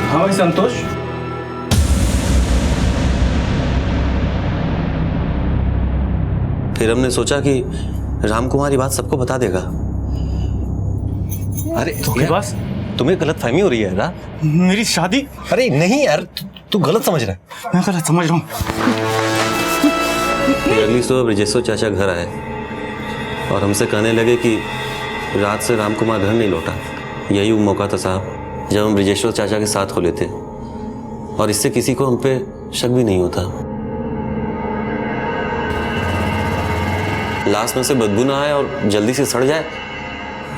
हाँ भाई संतोष, फिर हमने सोचा कि रामकुमार ये बात सबको बता देगा। अरे बस तुम्हें गलत फहमी हो रही है ना? मेरी शादी? अरे नहीं यार, तू गलत समझ रहा है। मैं गलत समझ रहा हूँ। फिर अगली सुबह ब्रजेश्वर चाचा घर आए और हमसे कहने लगे कि रात से रामकुमार घर नहीं लौटा। यही वो मौका था साहब जब हम ब्रजेश्वर चाचा के साथ खुले थे, और इससे किसी को हम पे शक भी नहीं होता। लाश में से बदबू ना आए और जल्दी से सड़ जाए,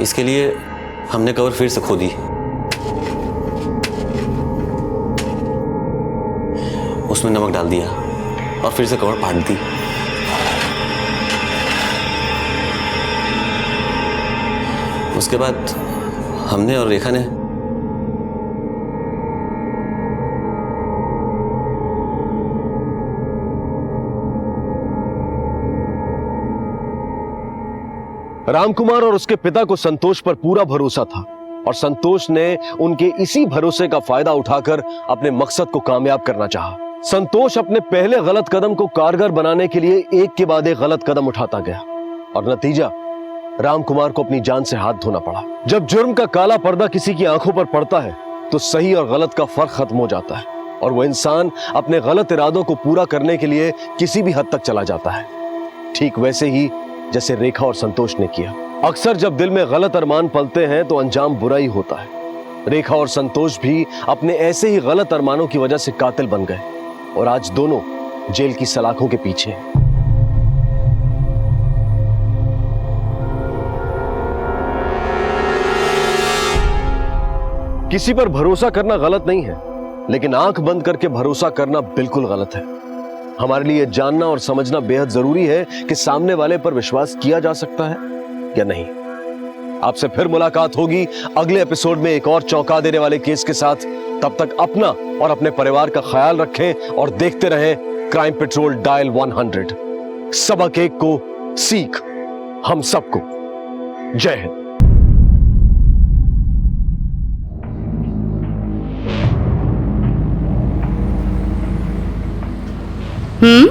इसके लिए हमने कवर फिर से खोदी। उसमें नमक डाल दिया और फिर से कवर पाट दी। उसके बाद हमने और रेखा ने रामकुमार और उसके पिता को संतोष पर पूरा भरोसा था, और संतोष ने उनके इसी भरोसे का फायदा उठाकर अपने मकसद को कामयाब करना चाहा। संतोष अपने पहले गलत कदम को कारगर बनाने के लिए एक के बाद एक गलत कदम उठाता गया, और नतीजा रामकुमार को अपनी जान से हाथ धोना पड़ा। जब जुर्म का काला पर्दा किसी की आंखों पर पड़ता है तो सही और गलत का फर्क खत्म हो जाता है, और वो इंसान अपने गलत इरादों को पूरा करने के लिए किसी भी हद तक चला जाता है। ठीक वैसे ही जैसे रेखा और संतोष ने किया। अक्सर जब दिल में गलत अरमान पलते हैं तो अंजाम बुरा ही होता है। रेखा और संतोष भी अपने ऐसे ही गलत अरमानों की वजह से कातिल बन गए, और आज दोनों जेल की सलाखों के पीछे हैं। किसी पर भरोसा करना गलत नहीं है, लेकिन आंख बंद करके भरोसा करना बिल्कुल गलत है। हमारे लिए जानना और समझना बेहद जरूरी है कि सामने वाले पर विश्वास किया जा सकता है या नहीं। आपसे फिर मुलाकात होगी अगले एपिसोड में एक और चौंका देने वाले केस के साथ। तब तक अपना और अपने परिवार का ख्याल रखें और देखते रहें क्राइम पेट्रोल डायल 100। सबक एक को सीख हम सबको। जय हिंद।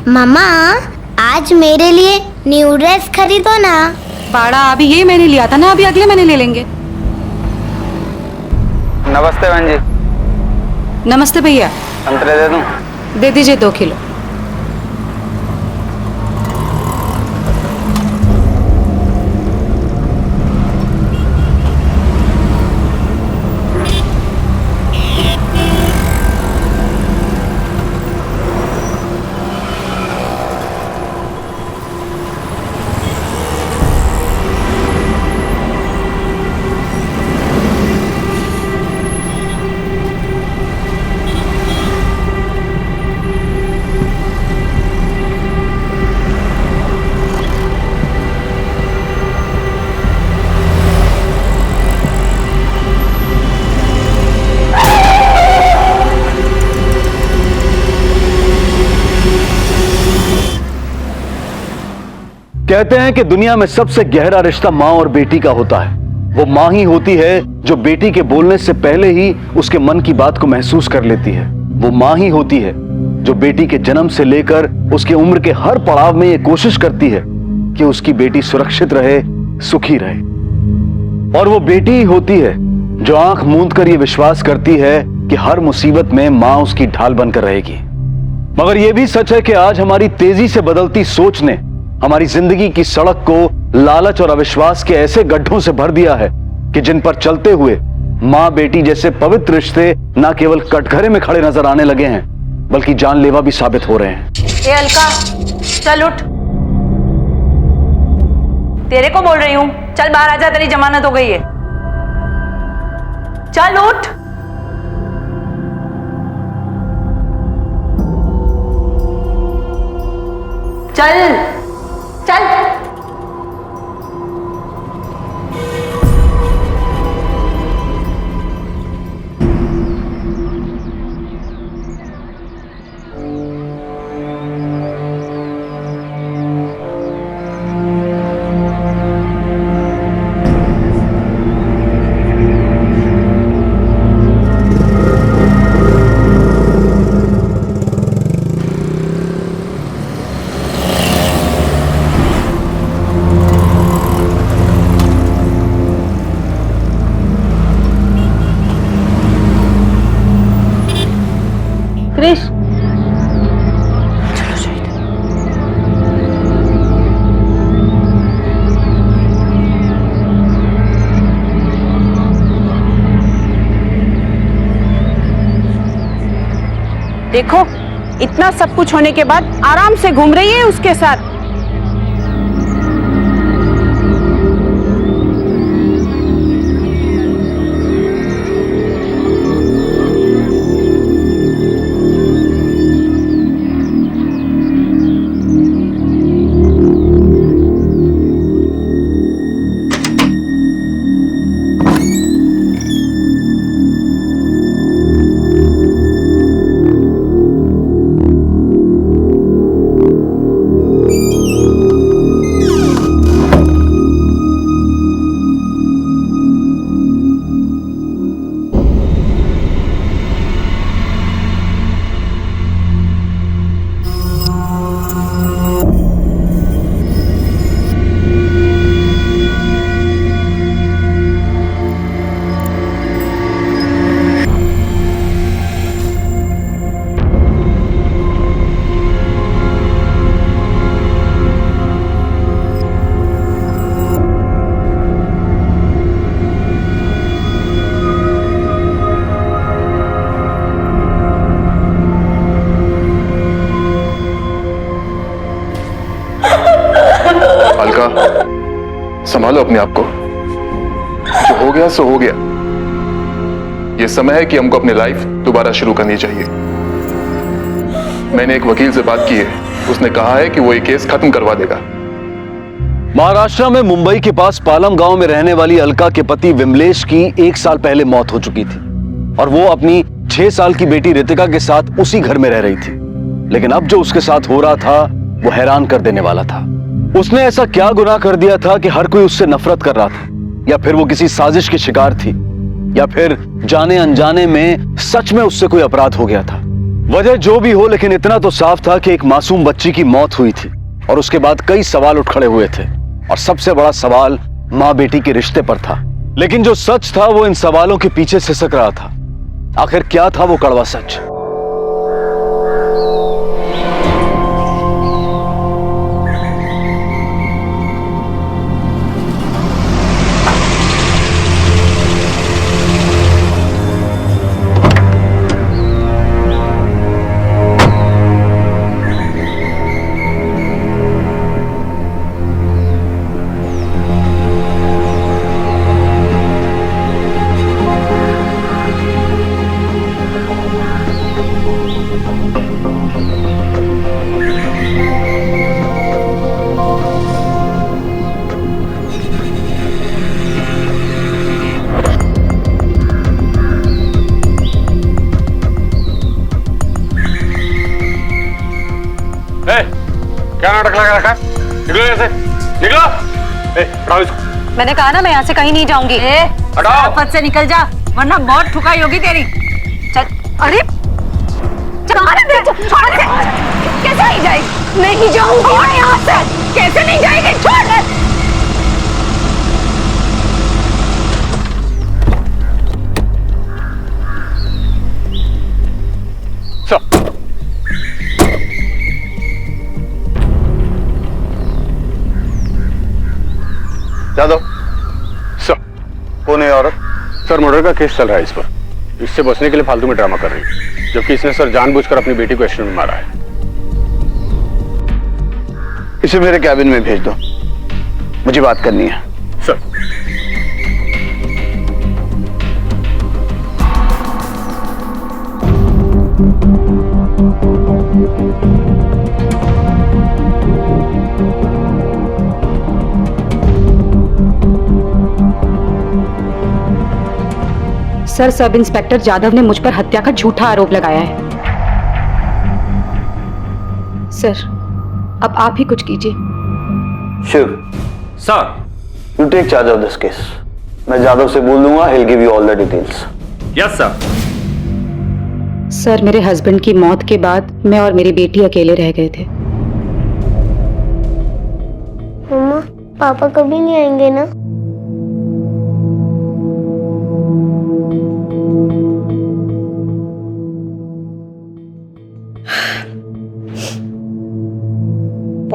मामा, आज मेरे लिए न्यू ड्रेस खरीदो ना। बाड़ा अभी ये मैंने लिया था ना, अभी अगले महीने ले लेंगे। नमस्ते बहन जी। नमस्ते भैया। संतरे दे दूं? दे दीजिए 2 किलो। कहते हैं कि दुनिया में सबसे गहरा रिश्ता माँ और बेटी का होता है। वो माँ ही होती है जो बेटी के बोलने से पहले ही उसके मन की बात को महसूस कर लेती है। वो माँ ही होती है जो बेटी के जन्म से लेकर उसके उम्र के हर पड़ाव में ये कोशिश करती है कि उसकी बेटी सुरक्षित रहे, सुखी रहे। और वो बेटी ही होती है जो आंख मूंद कर ये विश्वास करती है कि हर मुसीबत में माँ उसकी ढाल बनकर रहेगी। मगर यह भी सच है कि आज हमारी तेजी से बदलती सोच ने हमारी जिंदगी की सड़क को लालच और अविश्वास के ऐसे गड्ढों से भर दिया है कि जिन पर चलते हुए माँ बेटी जैसे पवित्र रिश्ते न केवल कटघरे में खड़े नजर आने लगे हैं, बल्कि जानलेवा भी साबित हो रहे हैं। ए अलका, चल उठ। तेरे को बोल रही हूँ, चल बाहर आजा, तेरी जमानत हो गई है। चल उठ। चल चल। क्रिश देखो, इतना सब कुछ होने के बाद आराम से घूम रही है उसके साथ। संभालो अपने आप को। जो हो गया सो हो गया। ये समय है कि हमको अपनी लाइफ दोबारा शुरू करनी चाहिए। मैंने एक वकील से बात की है, उसने कहा है कि वो ये केस खत्म करवा देगा। महाराष्ट्र में मुंबई के पास पालम गांव में रहने वाली अलका के पति विमलेश की 1 साल पहले मौत हो चुकी थी और वो अपनी 6 साल की बेटी रितिका के साथ उसी घर में रह रही थी। लेकिन अब जो उसके साथ हो रहा था वो हैरान कर देने वाला था। उसने ऐसा क्या गुनाह कर दिया था कि हर कोई उससे नफरत कर रहा था, या फिर वो किसी साजिश की शिकार थी, या फिर जाने अनजाने में सच में उससे कोई अपराध हो गया था। वजह जो भी हो, लेकिन इतना तो साफ था कि एक मासूम बच्ची की मौत हुई थी और उसके बाद कई सवाल उठ खड़े हुए थे और सबसे बड़ा सवाल माँ बेटी के रिश्ते पर था। लेकिन जो सच था वो इन सवालों के पीछे सिसक रहा था। आखिर क्या था वो कड़वा सच? क्या नाटक लगा रखा है? निकलो यहाँ से, निकलो। हटाओ इसको। मैंने कहा ना मैं यहाँ से कहीं नहीं जाऊंगी। हटाओ। पद से निकल जा, वरना बहुत ठुकाई होगी तेरी। चल। अरे कैसे नहीं जाएगी? नहीं जाऊंगी मैं यहाँ से। कैसे नहीं जाएगी? छोड़। यादव सर। कौन है औरत? सर मर्डर का केस चल रहा है इस पर। इससे बचने के लिए फालतू में ड्रामा कर रही है, जबकि इसने सर जानबूझकर अपनी बेटी को एक्सीडेंट में मारा है। इसे मेरे कैबिन में भेज दो, मुझे बात करनी है। Sir. Sir, sub inspector Jadhav ने मुझ पर हत्या का झूठा आरोप लगाया है। सर, अब आप ही कुछ कीजिए। Shiv sir, you take charge of this case. मैं जाधव से बोल दूंगा, he'll give you all the details. Yes sir. Sir, मेरे हस्बैंड की मौत के बाद मैं और मेरी बेटी अकेले रह गए थे। मम्मा, पापा कभी नहीं आएंगे ना?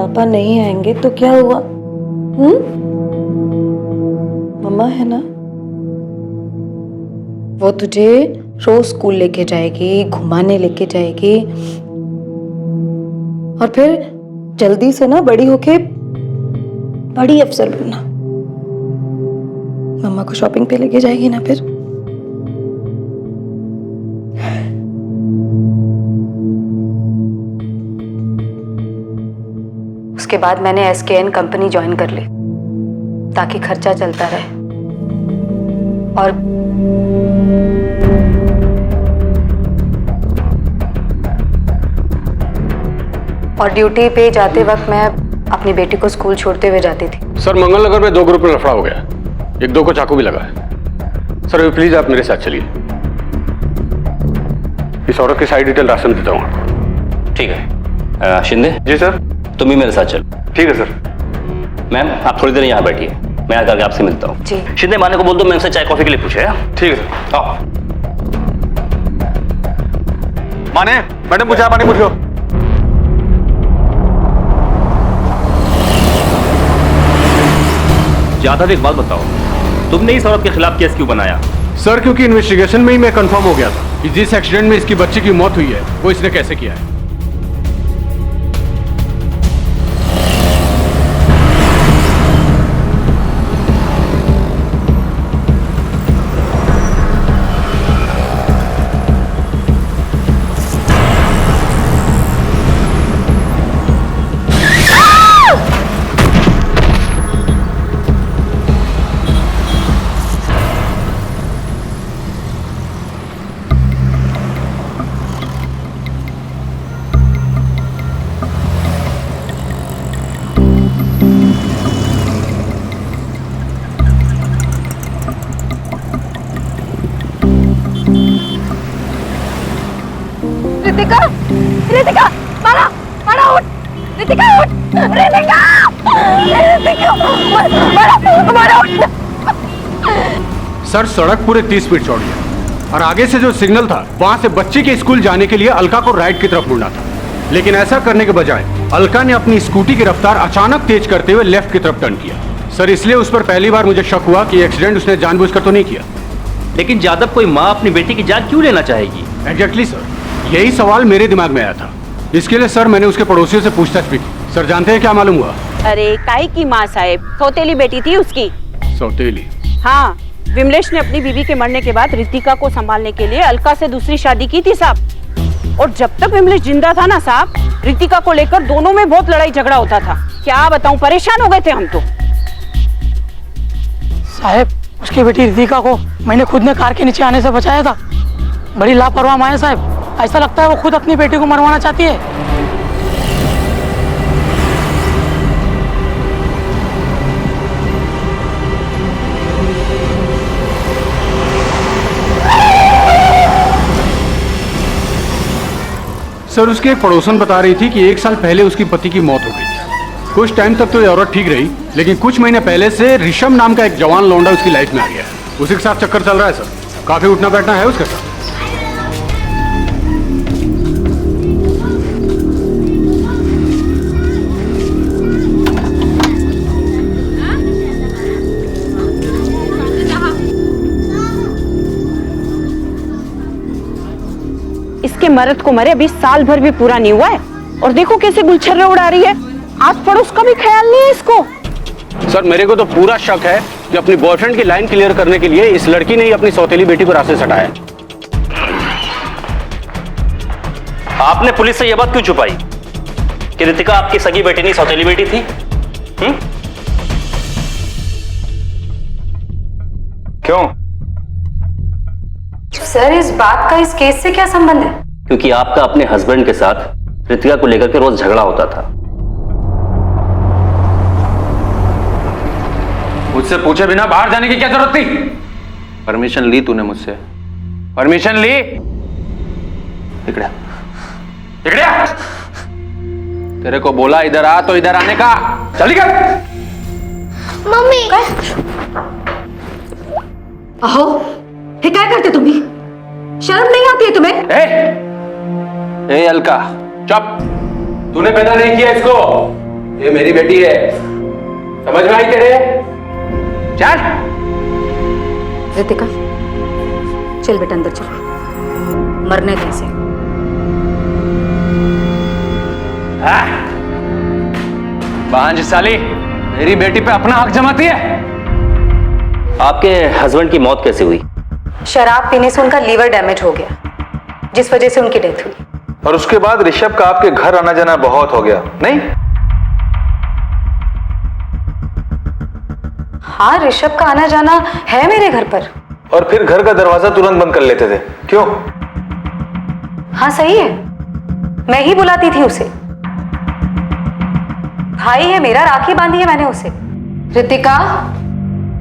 पापा नहीं आएंगे तो क्या हुआ? मम्मा है ना, वो तुझे रोज स्कूल लेके जाएगी, घुमाने लेके जाएगी, और फिर जल्दी से ना बड़ी होके बड़ी अफसर बनना। मम्मा को शॉपिंग पे लेके जाएगी ना फिर। उसके बाद मैंने SKN कंपनी ज्वाइन कर ली ताकि खर्चा चलता रहे, और ड्यूटी पे जाते वक्त मैं अपनी बेटी को स्कूल छोड़ते हुए जाती थी। सर मंगल नगर में 2 ग्रुप में लफड़ा हो गया, 1-2 को चाकू भी लगा है। सर अभी प्लीज आप मेरे साथ चलिए, इस औरत की सारी डिटेल राशन देता हूँ आपको। ठीक है। शिंदे जी सर। तुम भी मेरे साथ चलो। ठीक है सर। मैम आप थोड़ी देर यहाँ बैठिए, मैं आकर के आपसे मिलता हूँ। जी। शिंदे माने को बोल दो मैं उनसे चाय कॉफी के लिए पूछे। ठीक है सर। आओ। माने मैडम पूछा, पानी पूछो। ज्यादा एक बात बताओ, तुमने इस औरत के खिलाफ केस क्यों बनाया? सर क्योंकि इन्वेस्टिगेशन में ही मैं कंफर्म हो गया था कि जिस एक्सीडेंट में इसकी बच्ची की मौत हुई है वो इसने कैसे किया है। रितिका, रितिका, मारा, मारा उठ, रितिका उठ, रितिका, रितिका, मारा, मारा उठ। सर सड़क पूरे 30 फीट चौड़ी है और आगे से जो सिग्नल था वहां से बच्ची के स्कूल जाने के लिए अलका को राइट की तरफ मुड़ना था, लेकिन ऐसा करने के बजाय अलका ने अपनी स्कूटी की रफ्तार अचानक तेज करते हुए लेफ्ट की तरफ टर्न किया। सर इसलिए उस पर पहली बार मुझे शक हुआ कि एक्सीडेंट उसने जानबूझकर तो नहीं किया। लेकिन जादव कोई माँ अपनी बेटी की जान क्यों लेना चाहेगी? एग्जैक्टली सर, यही सवाल मेरे दिमाग में आया था। इसके लिए सर मैंने उसके पड़ोसियों से पूछताछ भी की। सर जानते हैं क्या मालूम हुआ? अरे काई की माँ साहेब, सौतेली बेटी थी उसकी। सौतेली? हाँ, विमलेश ने अपनी बीवी के मरने के बाद रितिका को संभालने के लिए अलका से दूसरी शादी की थी साहब। और जब तक विमलेश जिंदा था ना साहब, रितिका को लेकर दोनों में बहुत लड़ाई झगड़ा होता था। क्या बताऊं, परेशान हो गए थे हम तो। साहब उसकी बेटी रितिका को मैंने खुद ने कार के नीचे आने से बचाया था। बड़ी लापरवाह माँ है साहब, ऐसा लगता है वो खुद अपनी बेटी को मरवाना चाहती है। सर उसके एक पड़ोसन बता रही थी कि 1 साल पहले उसकी पति की मौत हो गई थी। कुछ टाइम तक तो ये औरत ठीक रही, लेकिन कुछ महीने पहले से ऋषभ नाम का एक जवान लौंडा उसकी लाइफ में आ गया है। उसी के साथ चक्कर चल रहा है सर, काफी उठना बैठना है उसके साथ। इसके मर्द को मरे अभी साल भर भी पूरा नहीं हुआ है और देखो कैसे गुलछर्रे उड़ा रही है। आस पड़ोस का भी ख्याल नहीं है इसको। सर मेरे को तो पूरा शक है कि अपनी बॉयफ्रेंड की लाइन क्लियर करने के लिए इस लड़की ने ही अपनी सौतेली बेटी को रास्ते से हटाया। आपने पुलिस से यह बात क्यों छुपाई कि रितिका आपकी सगी बेटी नहीं सौतेली बेटी थी? क्यों? सर इस बात का इस केस से क्या संबंध है? क्योंकि आपका अपने हस्बैंड के साथ रितिका को लेकर के रोज झगड़ा होता था। मुझसे पूछे बिना बाहर जाने की क्या जरूरत थी? परमिशन ली तूने मुझसे? परमिशन ली? इकड़ा इकड़ा, तेरे को बोला इधर आ तो इधर आने का। चली गई। मम्मी अहो ये क्या करते तुम्ही? शर्म नहीं आती है तुम्हें? ए अलका चुप, तूने पैदा नहीं किया इसको, ये मेरी बेटी है, समझ में आई तेरे? चल। रितिका, चल बेटा अंदर चल, मरने दे इसे। भांज साली, मेरी बेटी पे अपना हक जमाती है। आपके हस्बैंड की मौत कैसे हुई? शराब पीने से उनका लीवर डैमेज हो गया, जिस वजह से उनकी डेथ हुई। और उसके बाद ऋषभ का आपके घर आना जाना बहुत हो गया, नहीं? हाँ, ऋषभ का आना जाना है मेरे घर पर। और फिर घर का दरवाजा तुरंत बंद कर लेते थे, क्यों? हाँ सही है, मैं ही बुलाती थी उसे। भाई है मेरा, राखी बांधी है मैंने उसे। रितिका,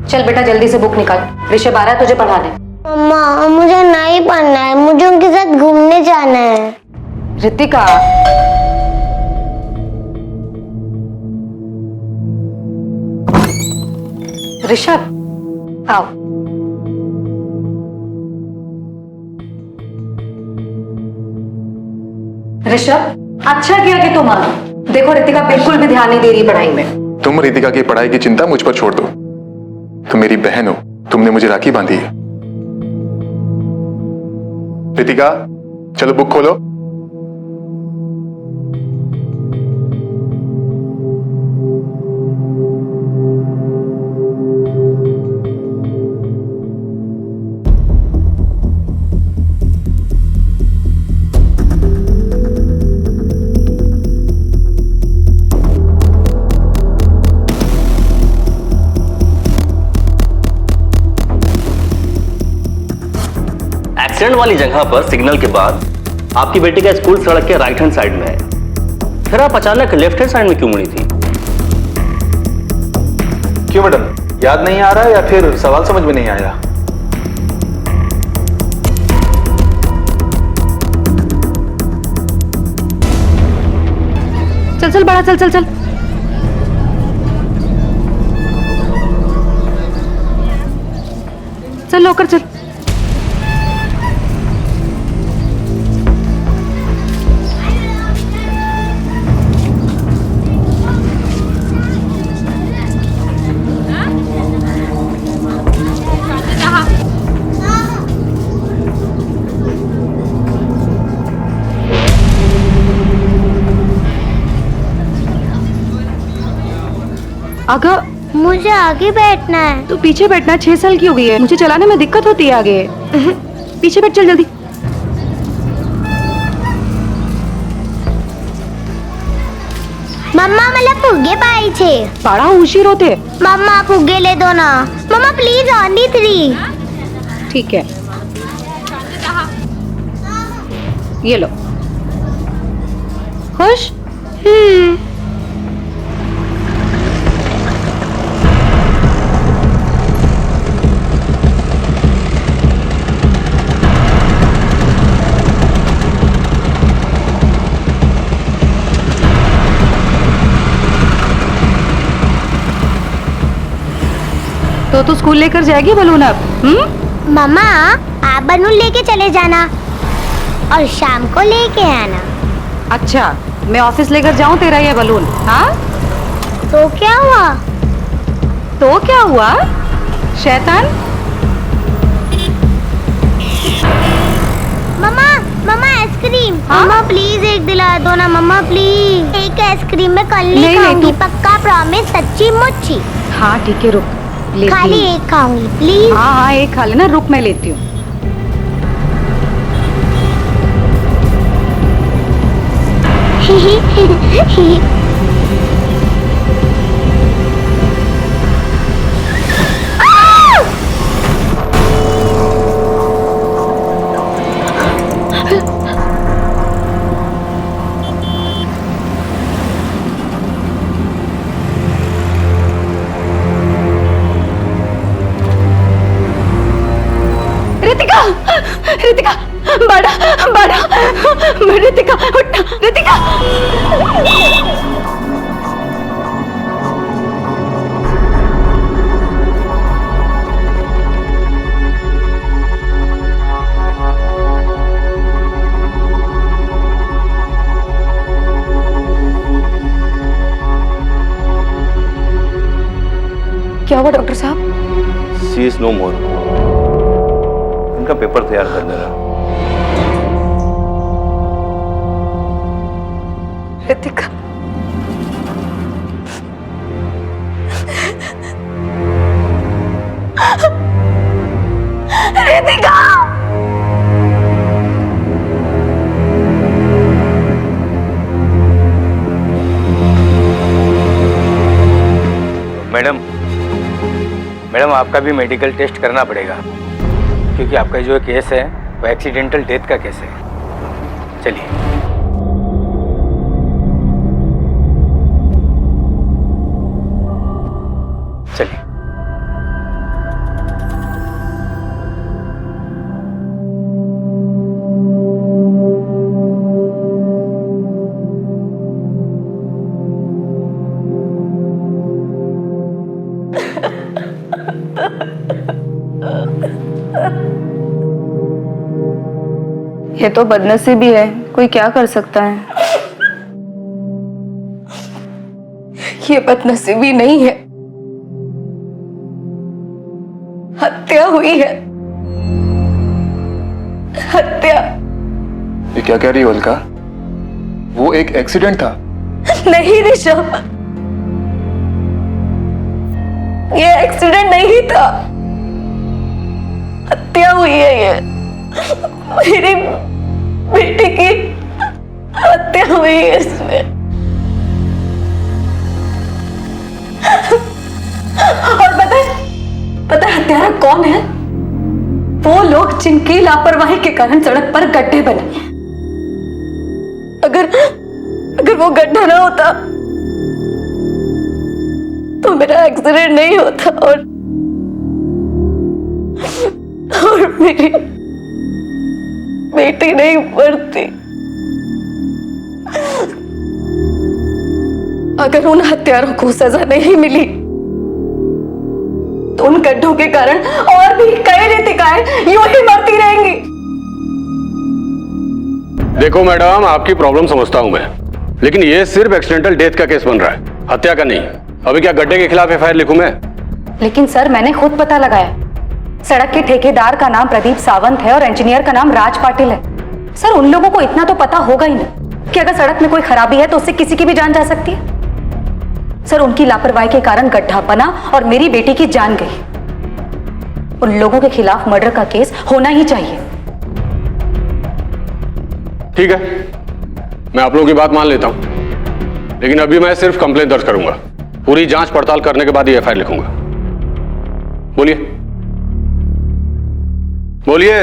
चल बेटा जल्दी से बुक निकाल, ऋषभ आ रहा है तुझे पढ़ाने। मम्मा मुझे नहीं पढ़ना है, मुझे उनके साथ घूमने जाना है। रितिका, ऋषभ आओ। ऋषभ, अच्छा किया कि तुम आ। देखो रितिका बिल्कुल भी ध्यान नहीं दे रही पढ़ाई में। तुम रितिका की पढ़ाई की चिंता मुझ पर छोड़ दो। तुम मेरी बहन हो, तुमने मुझे राखी बांधी है। रितिका, चलो बुक खोलो। एक्सीडेंट वाली जगह पर सिग्नल के बाद आपकी बेटी का स्कूल सड़क के राइट हैंड साइड में है, फिर आप अचानक लेफ्ट हैंड साइड में क्यों मुड़ी थी? क्यों मैडम, याद नहीं आ रहा या फिर सवाल समझ में नहीं आया? चल चल बड़ा, चल चल चल। चल होकर चल। अगर मुझे आगे बैठना है। तू पीछे बैठना, 6 साल की हो गई है, मुझे चलाने में दिक्कत होती है आगे। पीछे बैठ, चल जल्दी। मम्मा मला फुगे पाहिजे। बड़ा उशीर होते। मम्मा फुगे ले दो ना। मम्मा प्लीज ऑन 3। ठीक है, ये लो। खुश? तो तू स्कूल लेकर जाएगी बलून अब? मम्मा आप बलून लेके चले जाना और शाम को लेके आना। अच्छा, मैं ऑफिस लेकर जाऊं तेरा ये बलून? हाँ, तो क्या हुआ? तो क्या हुआ शैतान? मम्मा मम्मा आइसक्रीम। मम्मा प्लीज एक दिला दो ना मम्मा प्लीज। एक आइसक्रीम मैं कल नहीं खाऊंगी, पक्का प्रॉमिस, सच्ची मुच्ची। हाँ ठीक है, रुक लेती खाली हूँ। एक खाऊंगी प्लीज। हाँ हाँ एक खा लेना, रुक मैं लेती हूँ। रितिका, रितिका, बड़ा बड़ा, रितिका उठना, रितिका। क्या हुआ डॉक्टर साहब? सी इज नो मोर। इनका पेपर तैयार कर देना। रितिका, रितिका, मैडम आपका भी मेडिकल टेस्ट करना पड़ेगा, क्योंकि आपका जो केस है वो एक्सीडेंटल डेथ का केस है। चलिए। चलिए। ये तो बदनसीबी है, कोई क्या कर सकता है। ये बदनसीबी नहीं है, हत्या हुई है, हत्या। ये क्या कह रही हो अलका? वो एक एक्सीडेंट था। नहीं ऋषभ, ये एक्सीडेंट नहीं था, हत्या हुई है। ये मेरी बेटी की हत्या हुई है इसमें। और पता है हत्यारा कौन है? वो लोग जिनकी लापरवाही के कारण सड़क पर गड्ढे बने। अगर वो गड्ढा ना होता तो मेरा एक्सीडेंट नहीं होता और मेरी बेटी नहीं मरती। अगर उन हत्यारों को सजा नहीं मिली तो उन गड्ढों के कारण और भी कई रितिकाएं यूं ही मरती रहेंगी। देखो मैडम, आपकी प्रॉब्लम समझता हूं मैं, लेकिन ये सिर्फ एक्सीडेंटल डेथ का केस बन रहा है, हत्या का नहीं। अभी क्या गड्ढे के खिलाफ एफआईआर लिखूं मैं? लेकिन सर, मैंने खुद पता लगाया, सड़क के ठेकेदार का नाम प्रदीप सावंत है और इंजीनियर का नाम राज पाटिल है। सर, उन लोगों को इतना तो पता होगा ही ना कि अगर सड़क में कोई खराबी है तो उससे किसी की भी जान जा सकती है। सर, उनकी लापरवाही के कारण गड्ढा बना और मेरी बेटी की जान गई। उन लोगों के खिलाफ मर्डर का केस होना ही चाहिए। ठीक है, मैं आप लोगों की बात मान लेता हूं, लेकिन अभी मैं सिर्फ कंप्लेंट दर्ज करूंगा। पूरी जांच पड़ताल करने के बाद ही एफआईआर लिखूंगा। बोलिए बोलिए।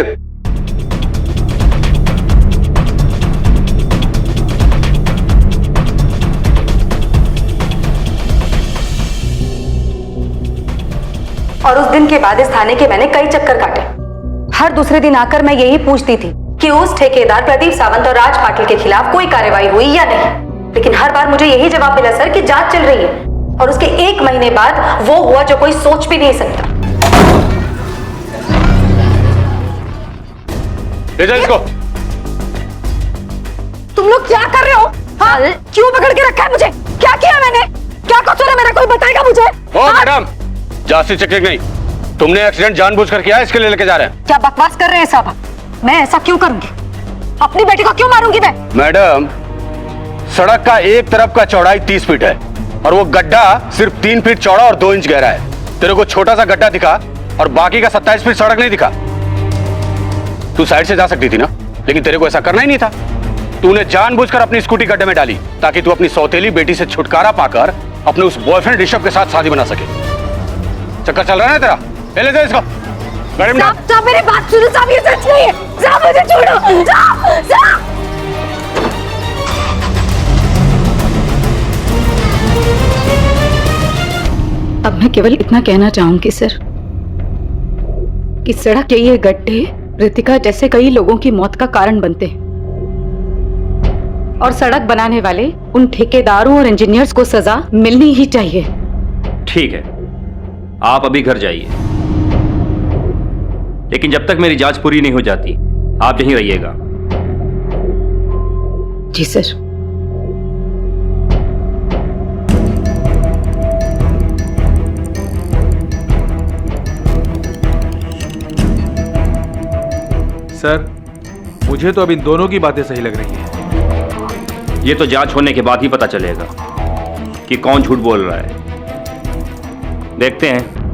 और उस दिन के बाद इस थाने के मैंने कई चक्कर काटे। हर दूसरे दिन आकर मैं यही पूछती थी कि उस ठेकेदार प्रदीप सावंत और राज पाटिल के खिलाफ कोई कार्रवाई हुई या नहीं, लेकिन हर बार मुझे यही जवाब मिला सर कि जांच चल रही है। और उसके 1 महीने बाद वो हुआ जो कोई सोच भी नहीं सकता। ले जाओ इसको। तुम लोग क्या कर रहे हो? हाँ? क्यों पकड़ के रखा है मुझे? क्या किया मैंने? क्या कसूर है मेरा? कोई बताएगा मुझे? ओ मैडम, जांच चेकिंग नहीं, तुमने एक्सीडेंट जानबूझकर किया है, इसके लिए लेके जा रहे हैं। क्या बकवास कर रहे हैं साहब? मैं ऐसा क्यों करूंगी? अपनी बेटी को क्यों मारूंगी मैं? मैडम, सड़क का एक तरफ का चौड़ाई 30 फीट है और वो गड्ढा सिर्फ 3 फीट चौड़ा और 2 इंच गहरा है। तेरे को छोटा सा गड्ढा दिखा और बाकी का 27 फीट सड़क नहीं दिखा। तू साइड से जा सकती थी ना, लेकिन तेरे को ऐसा करना ही नहीं था। तूने जानबूझकर अपनी स्कूटी गड्ढे में डाली ताकि तू अपनी सौतेली बेटी से छुटकारा पाकर अपने उस बॉयफ्रेंड ऋषभ के साथ शादी बना सके। चक्कर चल रहा है ना तेरा? ले जा इसको गाड़ी में। साहब, मेरी बात सुनो साहब, ये सच नहीं है। साहब, मुझे छोड़ो। साहब। अब मैं केवल इतना कहना चाहूंगी सर कि सड़क के ये गड्ढे रितिका जैसे कई लोगों की मौत का कारण बनते हैं और सड़क बनाने वाले उन ठेकेदारों और इंजीनियर्स को सजा मिलनी ही चाहिए। ठीक है, आप अभी घर जाइए, लेकिन जब तक मेरी जांच पूरी नहीं हो जाती आप यहीं रहिएगा। जी सर। सर, मुझे तो अब इन दोनों की बातें सही लग रही हैं। ये तो जांच होने के बाद ही पता चलेगा कि कौन झूठ बोल रहा है। देखते हैं।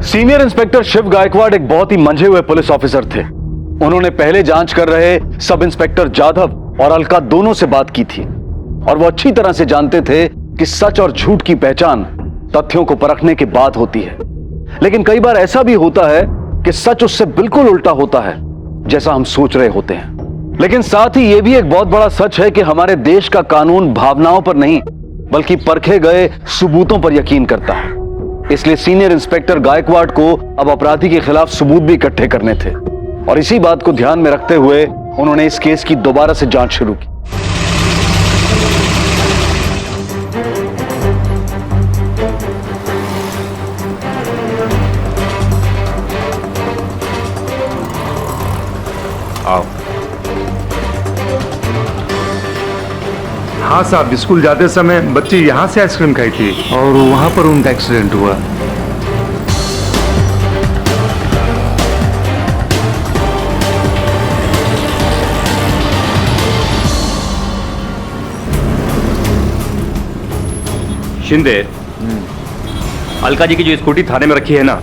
सीनियर इंस्पेक्टर शिव गायकवाड़ एक बहुत ही मंझे हुए पुलिस ऑफिसर थे। उन्होंने पहले जांच कर रहे सब इंस्पेक्टर जाधव और अलका दोनों से बात की थी और वो अच्छी तरह से जानते थे कि सच और झूठ की पहचान तथ्यों को परखने के बाद होती है। लेकिन कई बार ऐसा भी होता है कि सच उससे बिल्कुल उल्टा होता है जैसा हम सोच रहे होते हैं। लेकिन साथ ही यह भी एक बहुत बड़ा सच है कि हमारे देश का कानून भावनाओं पर नहीं बल्कि परखे गए सबूतों पर यकीन करता है। इसलिए सीनियर इंस्पेक्टर गायकवाड़ को अब अपराधी के खिलाफ सबूत भी इकट्ठे करने थे और इसी बात को ध्यान में रखते हुए उन्होंने इस केस की दोबारा से जांच शुरू की। आओ। हाँ साहब, स्कूल जाते समय बच्चे यहाँ से आइसक्रीम खाई थी और वहाँ पर उनका एक्सीडेंट हुआ। शिंदे, अलका जी की जो स्कूटी थाने में रखी है ना,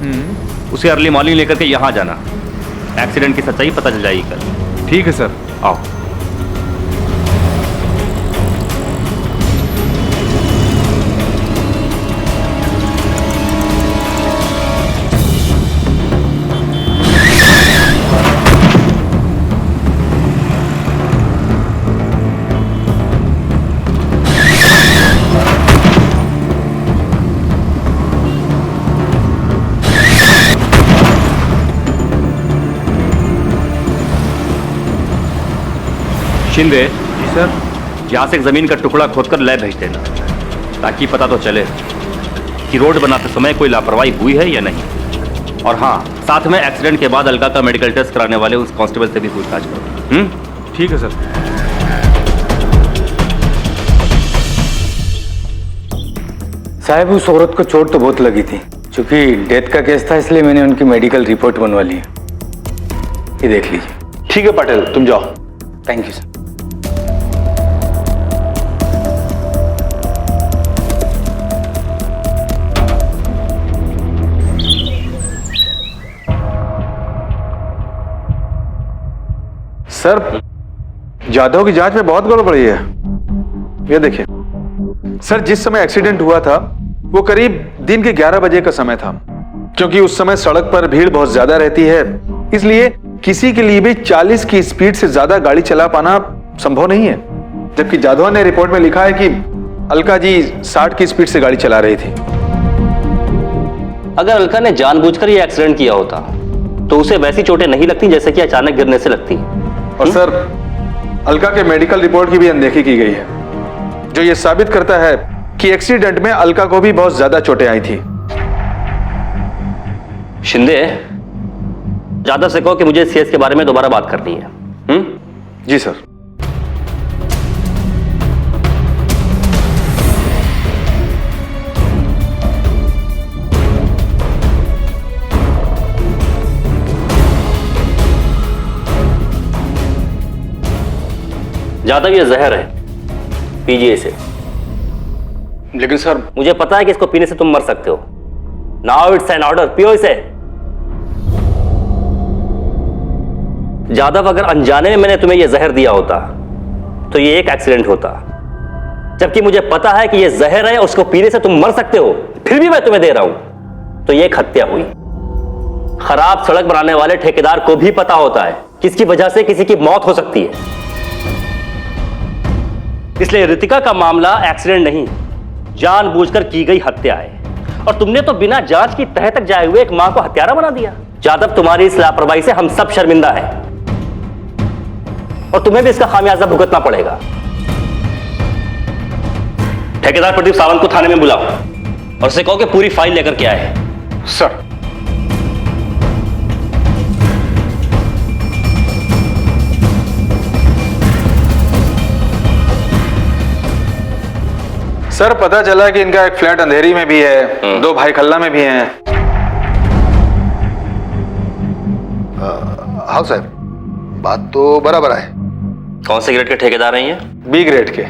उसे अर्ली मॉर्निंग लेकर के यहाँ जाना। एक्सीडेंट की सच्चाई पता चल जाएगी कल। ठीक है सर, आओ। शिंदे जी सर, यहाँ से एक जमीन का टुकड़ा खोदकर लैब भेज देना ताकि पता तो चले कि रोड बनाते समय कोई लापरवाही हुई है या नहीं। और हाँ, साथ में एक्सीडेंट के बाद अलका का मेडिकल टेस्ट कराने वाले उस कांस्टेबल से भी पूछताछ करो। ठीक है सर। साहब, उस औरत को चोट तो बहुत लगी थी। क्योंकि डेथ का केस था इसलिए मैंने उनकी मेडिकल रिपोर्ट बनवा ली है। ये देख लीजिए। ठीक है पटेल, तुम जाओ। Thank you sir. Sir, Jadhav की जांच में बहुत गड़बड़ी है। ये देखिए सर, जिस समय एक्सीडेंट हुआ था वो करीब दिन के 11 बजे का समय था। क्योंकि उस समय सड़क पर भीड़ बहुत ज्यादा रहती है, इसलिए किसी के लिए भी 40 की स्पीड से ज्यादा गाड़ी चला पाना संभव नहीं है। जबकि जाधव ने रिपोर्ट में लिखा है कि अलका जी 60 की स्पीड से गाड़ी चला रही थी। अगर अलका ने जानबूझकर ये एक्सीडेंट किया होता तो उसे वैसी चोटें नहीं लगती जैसे कि अचानक गिरने से लगती। और सर, अलका के मेडिकल रिपोर्ट की भी अनदेखी की गई है, जो ये साबित करता है कि एक्सीडेंट में अलका को भी बहुत ज्यादा चोटें आई थी। शिंदे, जाधव से कहो कि मुझे इस केस के बारे में दोबारा बात करनी है। जी सर। जाधव, ये जहर है, पीजिए इसे। लेकिन सर, मुझे पता है कि इसको पीने से तुम मर सकते हो। नाउ इट्स एन ऑर्डर, पियो इसे। जाधव, अगर अनजाने में मैंने तुम्हें यह जहर दिया होता तो ये एक एक्सीडेंट होता। जबकि मुझे पता है कि यह जहर है, उसको पीने से तुम मर सकते हो, फिर भी मैं तुम्हें दे रहा हूं, तो यह एक हत्या हुई। खराब सड़क बनाने वाले ठेकेदार को भी पता होता है किसकी वजह से किसी की मौत हो सकती है। इसलिए रितिका का मामला एक्सीडेंट नहीं, जानबूझकर की गई हत्या है। और तुमने तो बिना जांच की तह तक जाए हुए एक मां को हत्यारा बना दिया। जादव, तुम्हारी इस लापरवाही से हम सब शर्मिंदा हैं और तुम्हें भी इसका खामियाजा भुगतना पड़ेगा। ठेकेदार प्रदीप सावंत को थाने में बुलाओ और उसे कहो कि पूरी फाइल लेकर के आए। सर। सर, पता चला कि इनका एक फ्लैट अंधेरी में भी है, 2 भाई खल्ला में भी हैं। हाँ साहब, बात तो बराबर है। कौन से ग्रेड के ठेकेदार हैं ये? बी ग्रेड के।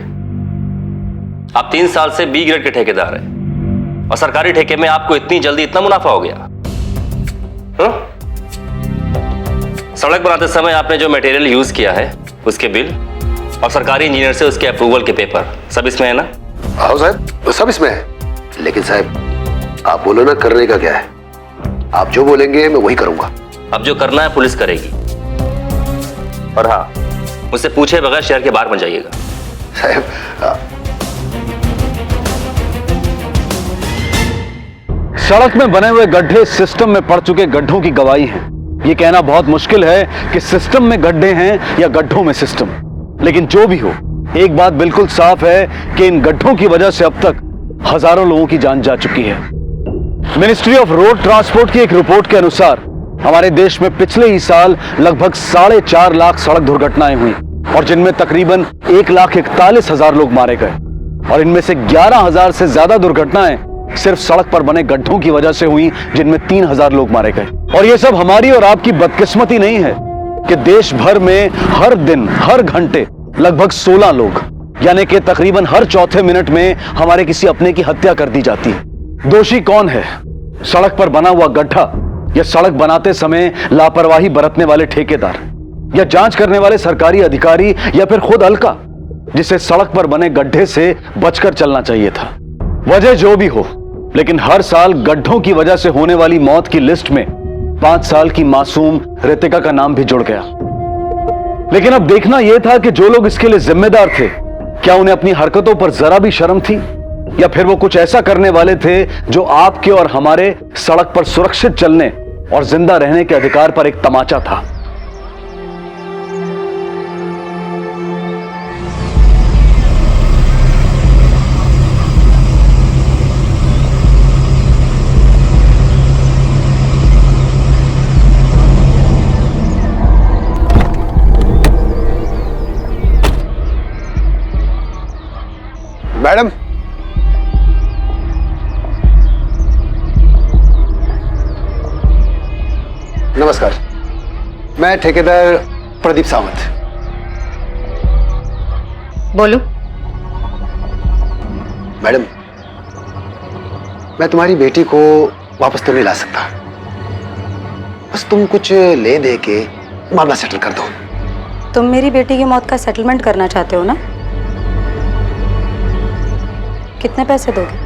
आप 3 साल से बी ग्रेड के ठेकेदार हैं और सरकारी ठेके में आपको इतनी जल्दी इतना मुनाफा हो गया। सड़क बनाते समय आपने जो मटेरियल यूज किया है उसके बिल और सरकारी इंजीनियर से उसके अप्रूवल के पेपर सब इसमें है ना? हाँ साहब, सब इसमें है। लेकिन साहब, आप बोलो ना, करने का क्या है? आप जो बोलेंगे मैं वही करूंगा। अब जो करना है पुलिस करेगी। और हाँ, मुझसे पूछे बगैर शहर के बाहर मत जाइएगा। साहब, सड़क में बने हुए गड्ढे सिस्टम में पड़ चुके गड्ढों की गवाही हैं। ये कहना बहुत मुश्किल है कि सिस्टम में गड्ढे हैं या गड्ढों में सिस्टम। लेकिन जो भी हो, एक बात बिल्कुल साफ है कि इन गड्ढों की वजह से अब तक हजारों लोगों की जान जा चुकी है। मिनिस्ट्री ऑफ रोड ट्रांसपोर्ट की एक रिपोर्ट के अनुसार हमारे देश में पिछले ही साल लगभग 4.5 लाख सड़क दुर्घटनाएं हुई और जिनमें तकरीबन 1,41,000 लोग मारे गए। और इनमें से 11,000 से ज्यादा दुर्घटनाएं सिर्फ सड़क पर बने गड्ढों की वजह से हुई, जिनमें 3,000 लोग मारे गए। और यह सब हमारी और आपकी बदकिस्मती नहीं है कि देश भर में हर दिन हर घंटे लगभग 16 लोग, यानी कि तकरीबन हर चौथे मिनट में हमारे किसी अपने की हत्या कर दी जाती है। दोषी कौन है? सड़क पर बना हुआ गड्ढा, या सड़क बनाते समय लापरवाही बरतने वाले ठेकेदार, या जांच करने वाले सरकारी अधिकारी, या फिर खुद अलका, जिसे सड़क पर बने गड्ढे से बचकर चलना चाहिए था। वजह जो भी हो, लेकिन हर साल गड्ढों की वजह से होने वाली मौत की लिस्ट में 5 साल की मासूम रितिका का नाम भी जुड़ गया। लेकिन अब देखना यह था कि जो लोग इसके लिए जिम्मेदार थे, क्या उन्हें अपनी हरकतों पर जरा भी शर्म थी, या फिर वो कुछ ऐसा करने वाले थे जो आपके और हमारे सड़क पर सुरक्षित चलने और जिंदा रहने के अधिकार पर एक तमाचा था। मैडम, नमस्कार। मैं ठेकेदार प्रदीप सावंत। बोलो। मैडम, मैं तुम्हारी बेटी को वापस तो नहीं ला सकता, बस तुम कुछ ले दे के मामला सेटल कर दो। तुम मेरी बेटी की मौत का सेटलमेंट करना चाहते हो ना? कितने पैसे दोगे?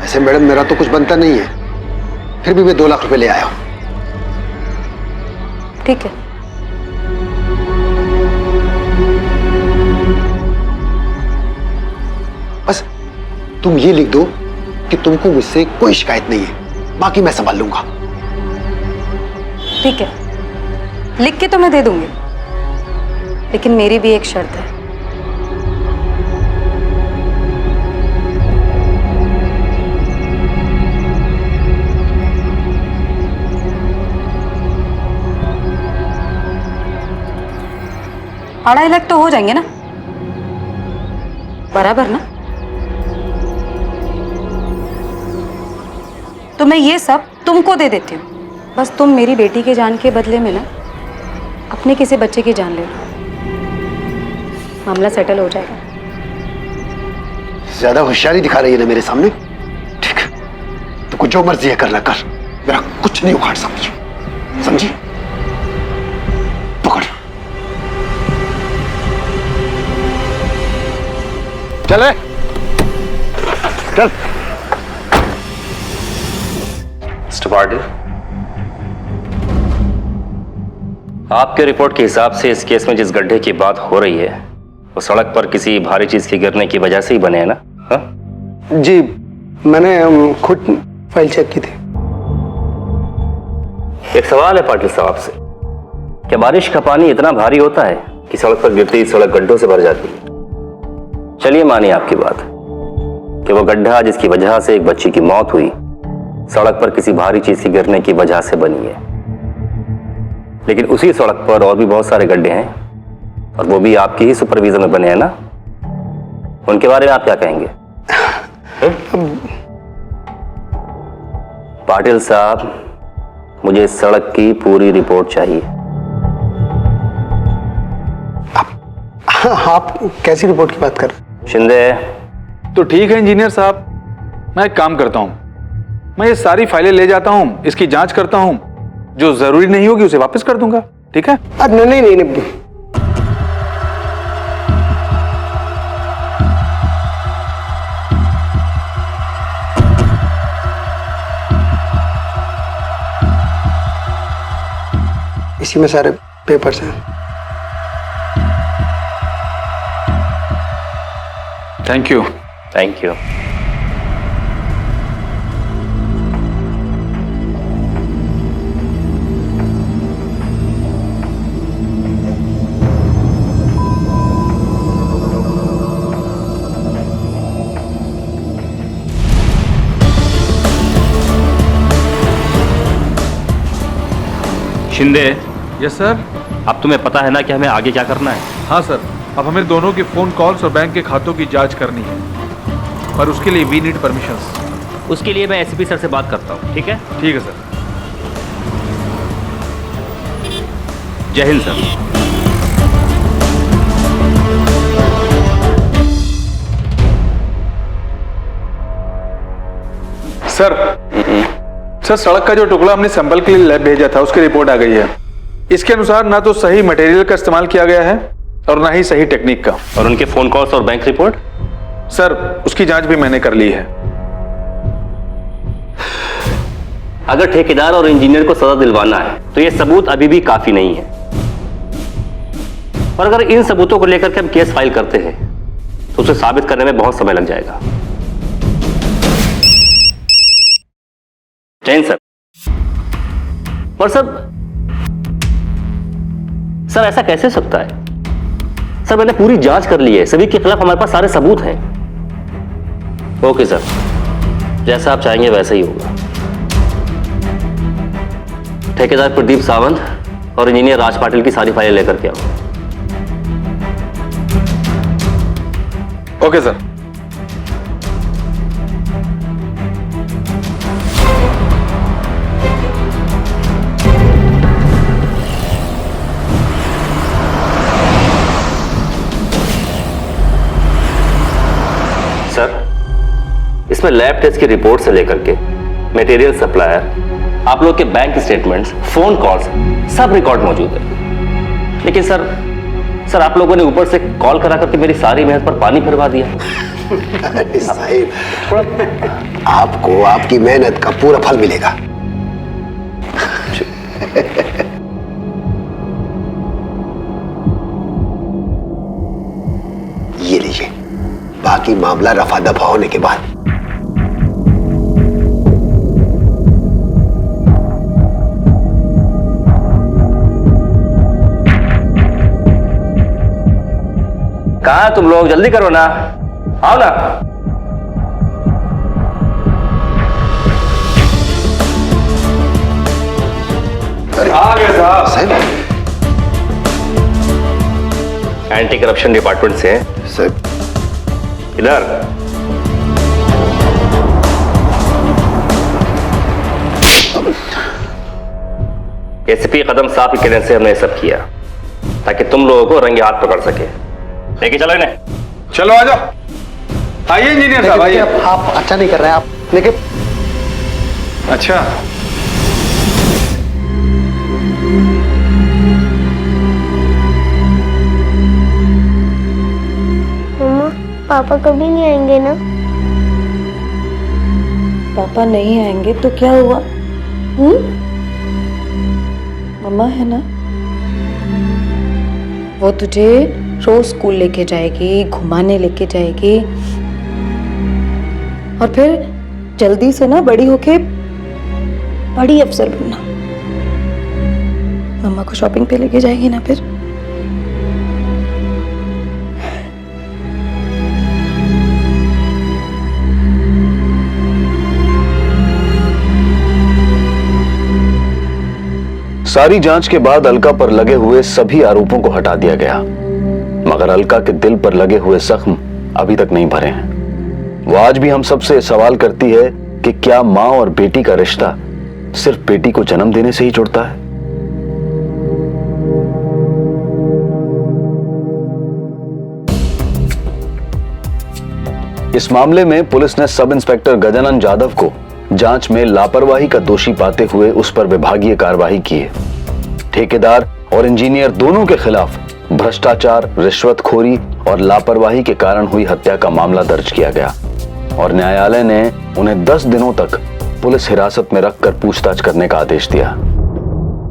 ऐसे मैडम, मेरा तो कुछ बनता नहीं है, फिर भी मैं 2 लाख रुपए ले आया हूं। ठीक है। बस तुम ये लिख दो कि तुमको मुझसे कोई शिकायत नहीं है, बाकी मैं संभाल लूंगा। ठीक है, लिख के तो मैं दे दूंगी, लेकिन मेरी भी एक शर्त है। $2.5 लाख तो हो जाएंगे ना? बराबर ना? तो मैं ये सब तुमको दे देती हूँ, बस तुम मेरी बेटी के जान के बदले में ना अपने किसी बच्चे की जान ले लो, मामला सेटल हो जाएगा। ज्यादा होशियारी दिखा रही है ना मेरे सामने? ठीक है, तो कुछ जो मर्जी है करना कर, मेरा कुछ नहीं उखाड़ सकती, समझी? पकड़। चले चल। मिस्टर पाटिल, आपके रिपोर्ट के हिसाब से इस केस में जिस गड्ढे की बात हो रही है वो सड़क पर किसी भारी चीज के गिरने की वजह से ही बने हैं ना? हाँ? जी, मैंने खुद फाइल चेक की थी। एक सवाल है पाटिल साहब से, क्या बारिश का पानी इतना भारी होता है कि सड़क पर गिरते ही सड़क गड्ढों से भर जाती है? चलिए मानिए आपकी बात कि वो गड्ढा जिसकी वजह से एक बच्ची की मौत हुई सड़क पर किसी भारी चीज के गिरने की वजह से बनी है, लेकिन उसी सड़क पर और भी बहुत सारे गड्ढे हैं और वो भी आपकी ही सुपरविजन में बने हैं ना? उनके बारे में आप क्या कहेंगे? पाटिल साहब, मुझे इस सड़क की पूरी रिपोर्ट चाहिए। आप कैसी रिपोर्ट की बात कर रहे हैं? शिंदे। तो ठीक है इंजीनियर साहब, मैं एक काम करता हूं, मैं ये सारी फाइलें ले जाता हूं, इसकी जांच करता हूं, जो जरूरी नहीं होगी उसे वापस कर दूंगा, ठीक है? नहीं। इसी में सारे पेपर्स हैं। Thank you. Thank you. Shinde. Yes sir. अब तुम्हें पता है ना कि हमें आगे क्या करना है? हाँ सर, अब हमें दोनों के फोन कॉल्स और बैंक के खातों की जांच करनी है, पर उसके लिए वी नीड परमिशंस। उसके लिए मैं एसपी सर से बात करता हूँ, ठीक है? ठीक है सर। जय हिंद सर। सर, सड़क का जो टुकड़ा हमने सैंपल के लिए लैब भेजा था उसकी रिपोर्ट आ गई है। इसके अनुसार ना तो सही मटेरियल का इस्तेमाल किया गया है और ना ही सही टेक्निक का। और उनके फोन कॉल्स और बैंक रिपोर्ट? सर, उसकी जांच भी मैंने कर ली है। अगर ठेकेदार और इंजीनियर को सजा दिलवाना है तो यह सबूत अभी भी काफी नहीं है, और अगर इन सबूतों को लेकर के हम केस फाइल करते हैं तो उसे साबित करने में बहुत समय लग जाएगा। जैन सर। और सर ऐसा कैसे हो सकता है? सर मैंने पूरी जांच कर ली है, सभी के खिलाफ हमारे पास सारे सबूत हैं। ओके सर, जैसा आप चाहेंगे वैसा ही होगा। ठेकेदार प्रदीप सावंत और इंजीनियर राज पाटिल की सारी फाइलें लेकर के आओ। Okay sir. सर, इसमें लैब टेस्ट की रिपोर्ट से लेकर के मटेरियल सप्लायर, आप लोग के बैंक स्टेटमेंट्स, फोन कॉल्स सब रिकॉर्ड मौजूद है। लेकिन सर आप लोगों ने ऊपर से कॉल करा करके मेरी सारी मेहनत पर पानी फिरवा दिया। अरे साहिब, आपको आपकी मेहनत का पूरा फल मिलेगा। ये लीजिए, बाकी मामला रफा दफा होने के बाद। कहाँ तुम लोग? जल्दी करो ना, आओ ना। आ गया साहब। एंटी करप्शन डिपार्टमेंट से हैं सर। इधर एसपी कदम साहब के कहने से हमने सब किया ताकि तुम लोगों को रंगे हाथ पकड़ सके। लेके चलो इन्हें। चलो आ जाओ। आइए इंजीनियर साहब, आइए। आप अच्छा नहीं कर रहे हैं आप, लेकिन अच्छा मम्मा, पापा कभी नहीं आएंगे ना? पापा नहीं आएंगे तो क्या हुआ? मम्मा है ना? वो तुझे रोज स्कूल लेके जाएगी, घुमाने लेके जाएगी, और फिर जल्दी से ना बड़ी होके बड़ी अफसर बनना। मम्मा को शॉपिंग पे लेके जाएगी ना फिर। सारी जांच के बाद अलका पर लगे हुए सभी आरोपों को हटा दिया गया, मगर अलका के दिल पर लगे हुए जख्म अभी तक नहीं भरे हैं। वो आज भी हम सबसे सवाल करती है कि क्या मां और बेटी का रिश्ता सिर्फ बेटी को जन्म देने से ही जुड़ता है? इस मामले में पुलिस ने सब इंस्पेक्टर गजानन जाधव को जांच में लापरवाही का दोषी पाते हुए उस पर विभागीय कार्रवाई की है। ठेकेदार और इंजीनियर दोनों के खिलाफ भ्रष्टाचार, रिश्वतखोरी और लापरवाही के कारण हुई हत्या का मामला दर्ज किया गया और न्यायालय ने उन्हें 10 दिनों तक पुलिस हिरासत में रखकर पूछताछ करने का आदेश दिया।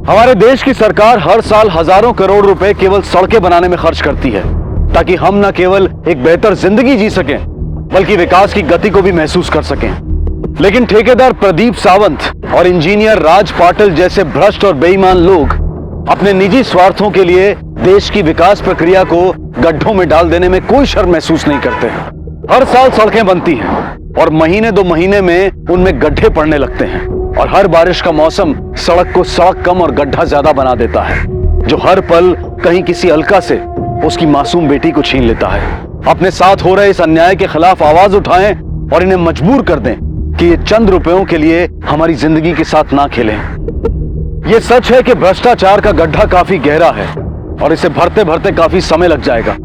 हमारे देश की सरकार हर साल हजारों करोड़ रुपए केवल सड़कें बनाने में खर्च करती है ताकि हम न केवल एक बेहतर जिंदगी जी सकें बल्कि विकास की गति को भी महसूस कर सकें। लेकिन ठेकेदार प्रदीप सावंत और इंजीनियर राज पाटिल जैसे भ्रष्ट और बेईमान लोग अपने निजी स्वार्थों के लिए देश की विकास प्रक्रिया को गड्ढों में डाल देने में कोई शर्म महसूस नहीं करते। हर साल सड़कें बनती हैं और महीने 2 महीने में उनमें गड्ढे पड़ने लगते हैं और हर बारिश का मौसम सड़क को सड़क कम और गड्ढा ज्यादा बना देता है, जो हर पल कहीं किसी अलका से उसकी मासूम बेटी को छीन लेता है। अपने साथ हो रहे इस अन्याय के खिलाफ आवाज उठाएं और इन्हें मजबूर कर दें कि ये चंद रुपयों के लिए हमारी जिंदगी के साथ ना खेलें। ये सच है कि भ्रष्टाचार का गड्ढा काफी गहरा है और इसे भरते भरते काफी समय लग जाएगा,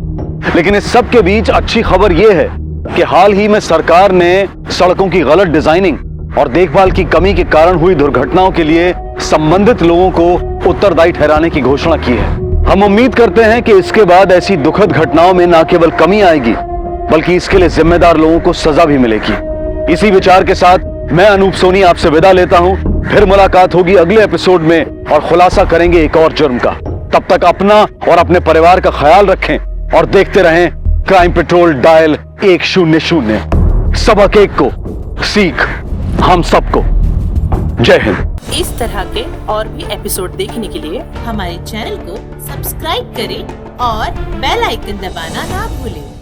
लेकिन इस सब के बीच अच्छी खबर यह है कि हाल ही में सरकार ने सड़कों की गलत डिजाइनिंग और देखभाल की कमी के कारण हुई दुर्घटनाओं के लिए संबंधित लोगों को उत्तरदायी ठहराने की घोषणा की है। हम उम्मीद करते हैं कि इसके बाद ऐसी दुखद घटनाओं में न केवल कमी आएगी बल्कि इसके लिए जिम्मेदार लोगों को सजा भी मिलेगी। इसी विचार के साथ मैं अनूप सोनी आपसे विदा लेता हूं। फिर मुलाकात होगी अगले एपिसोड में और खुलासा करेंगे एक और जुर्म का। तब तक अपना और अपने परिवार का ख्याल रखें और देखते रहें क्राइम पेट्रोल डायल 100। सबक एक को सीख हम सबको। जय हिंद। इस तरह के और भी एपिसोड देखने के लिए हमारे चैनल को सब्सक्राइब करें और बेल आइकन दबाना ना भूलें।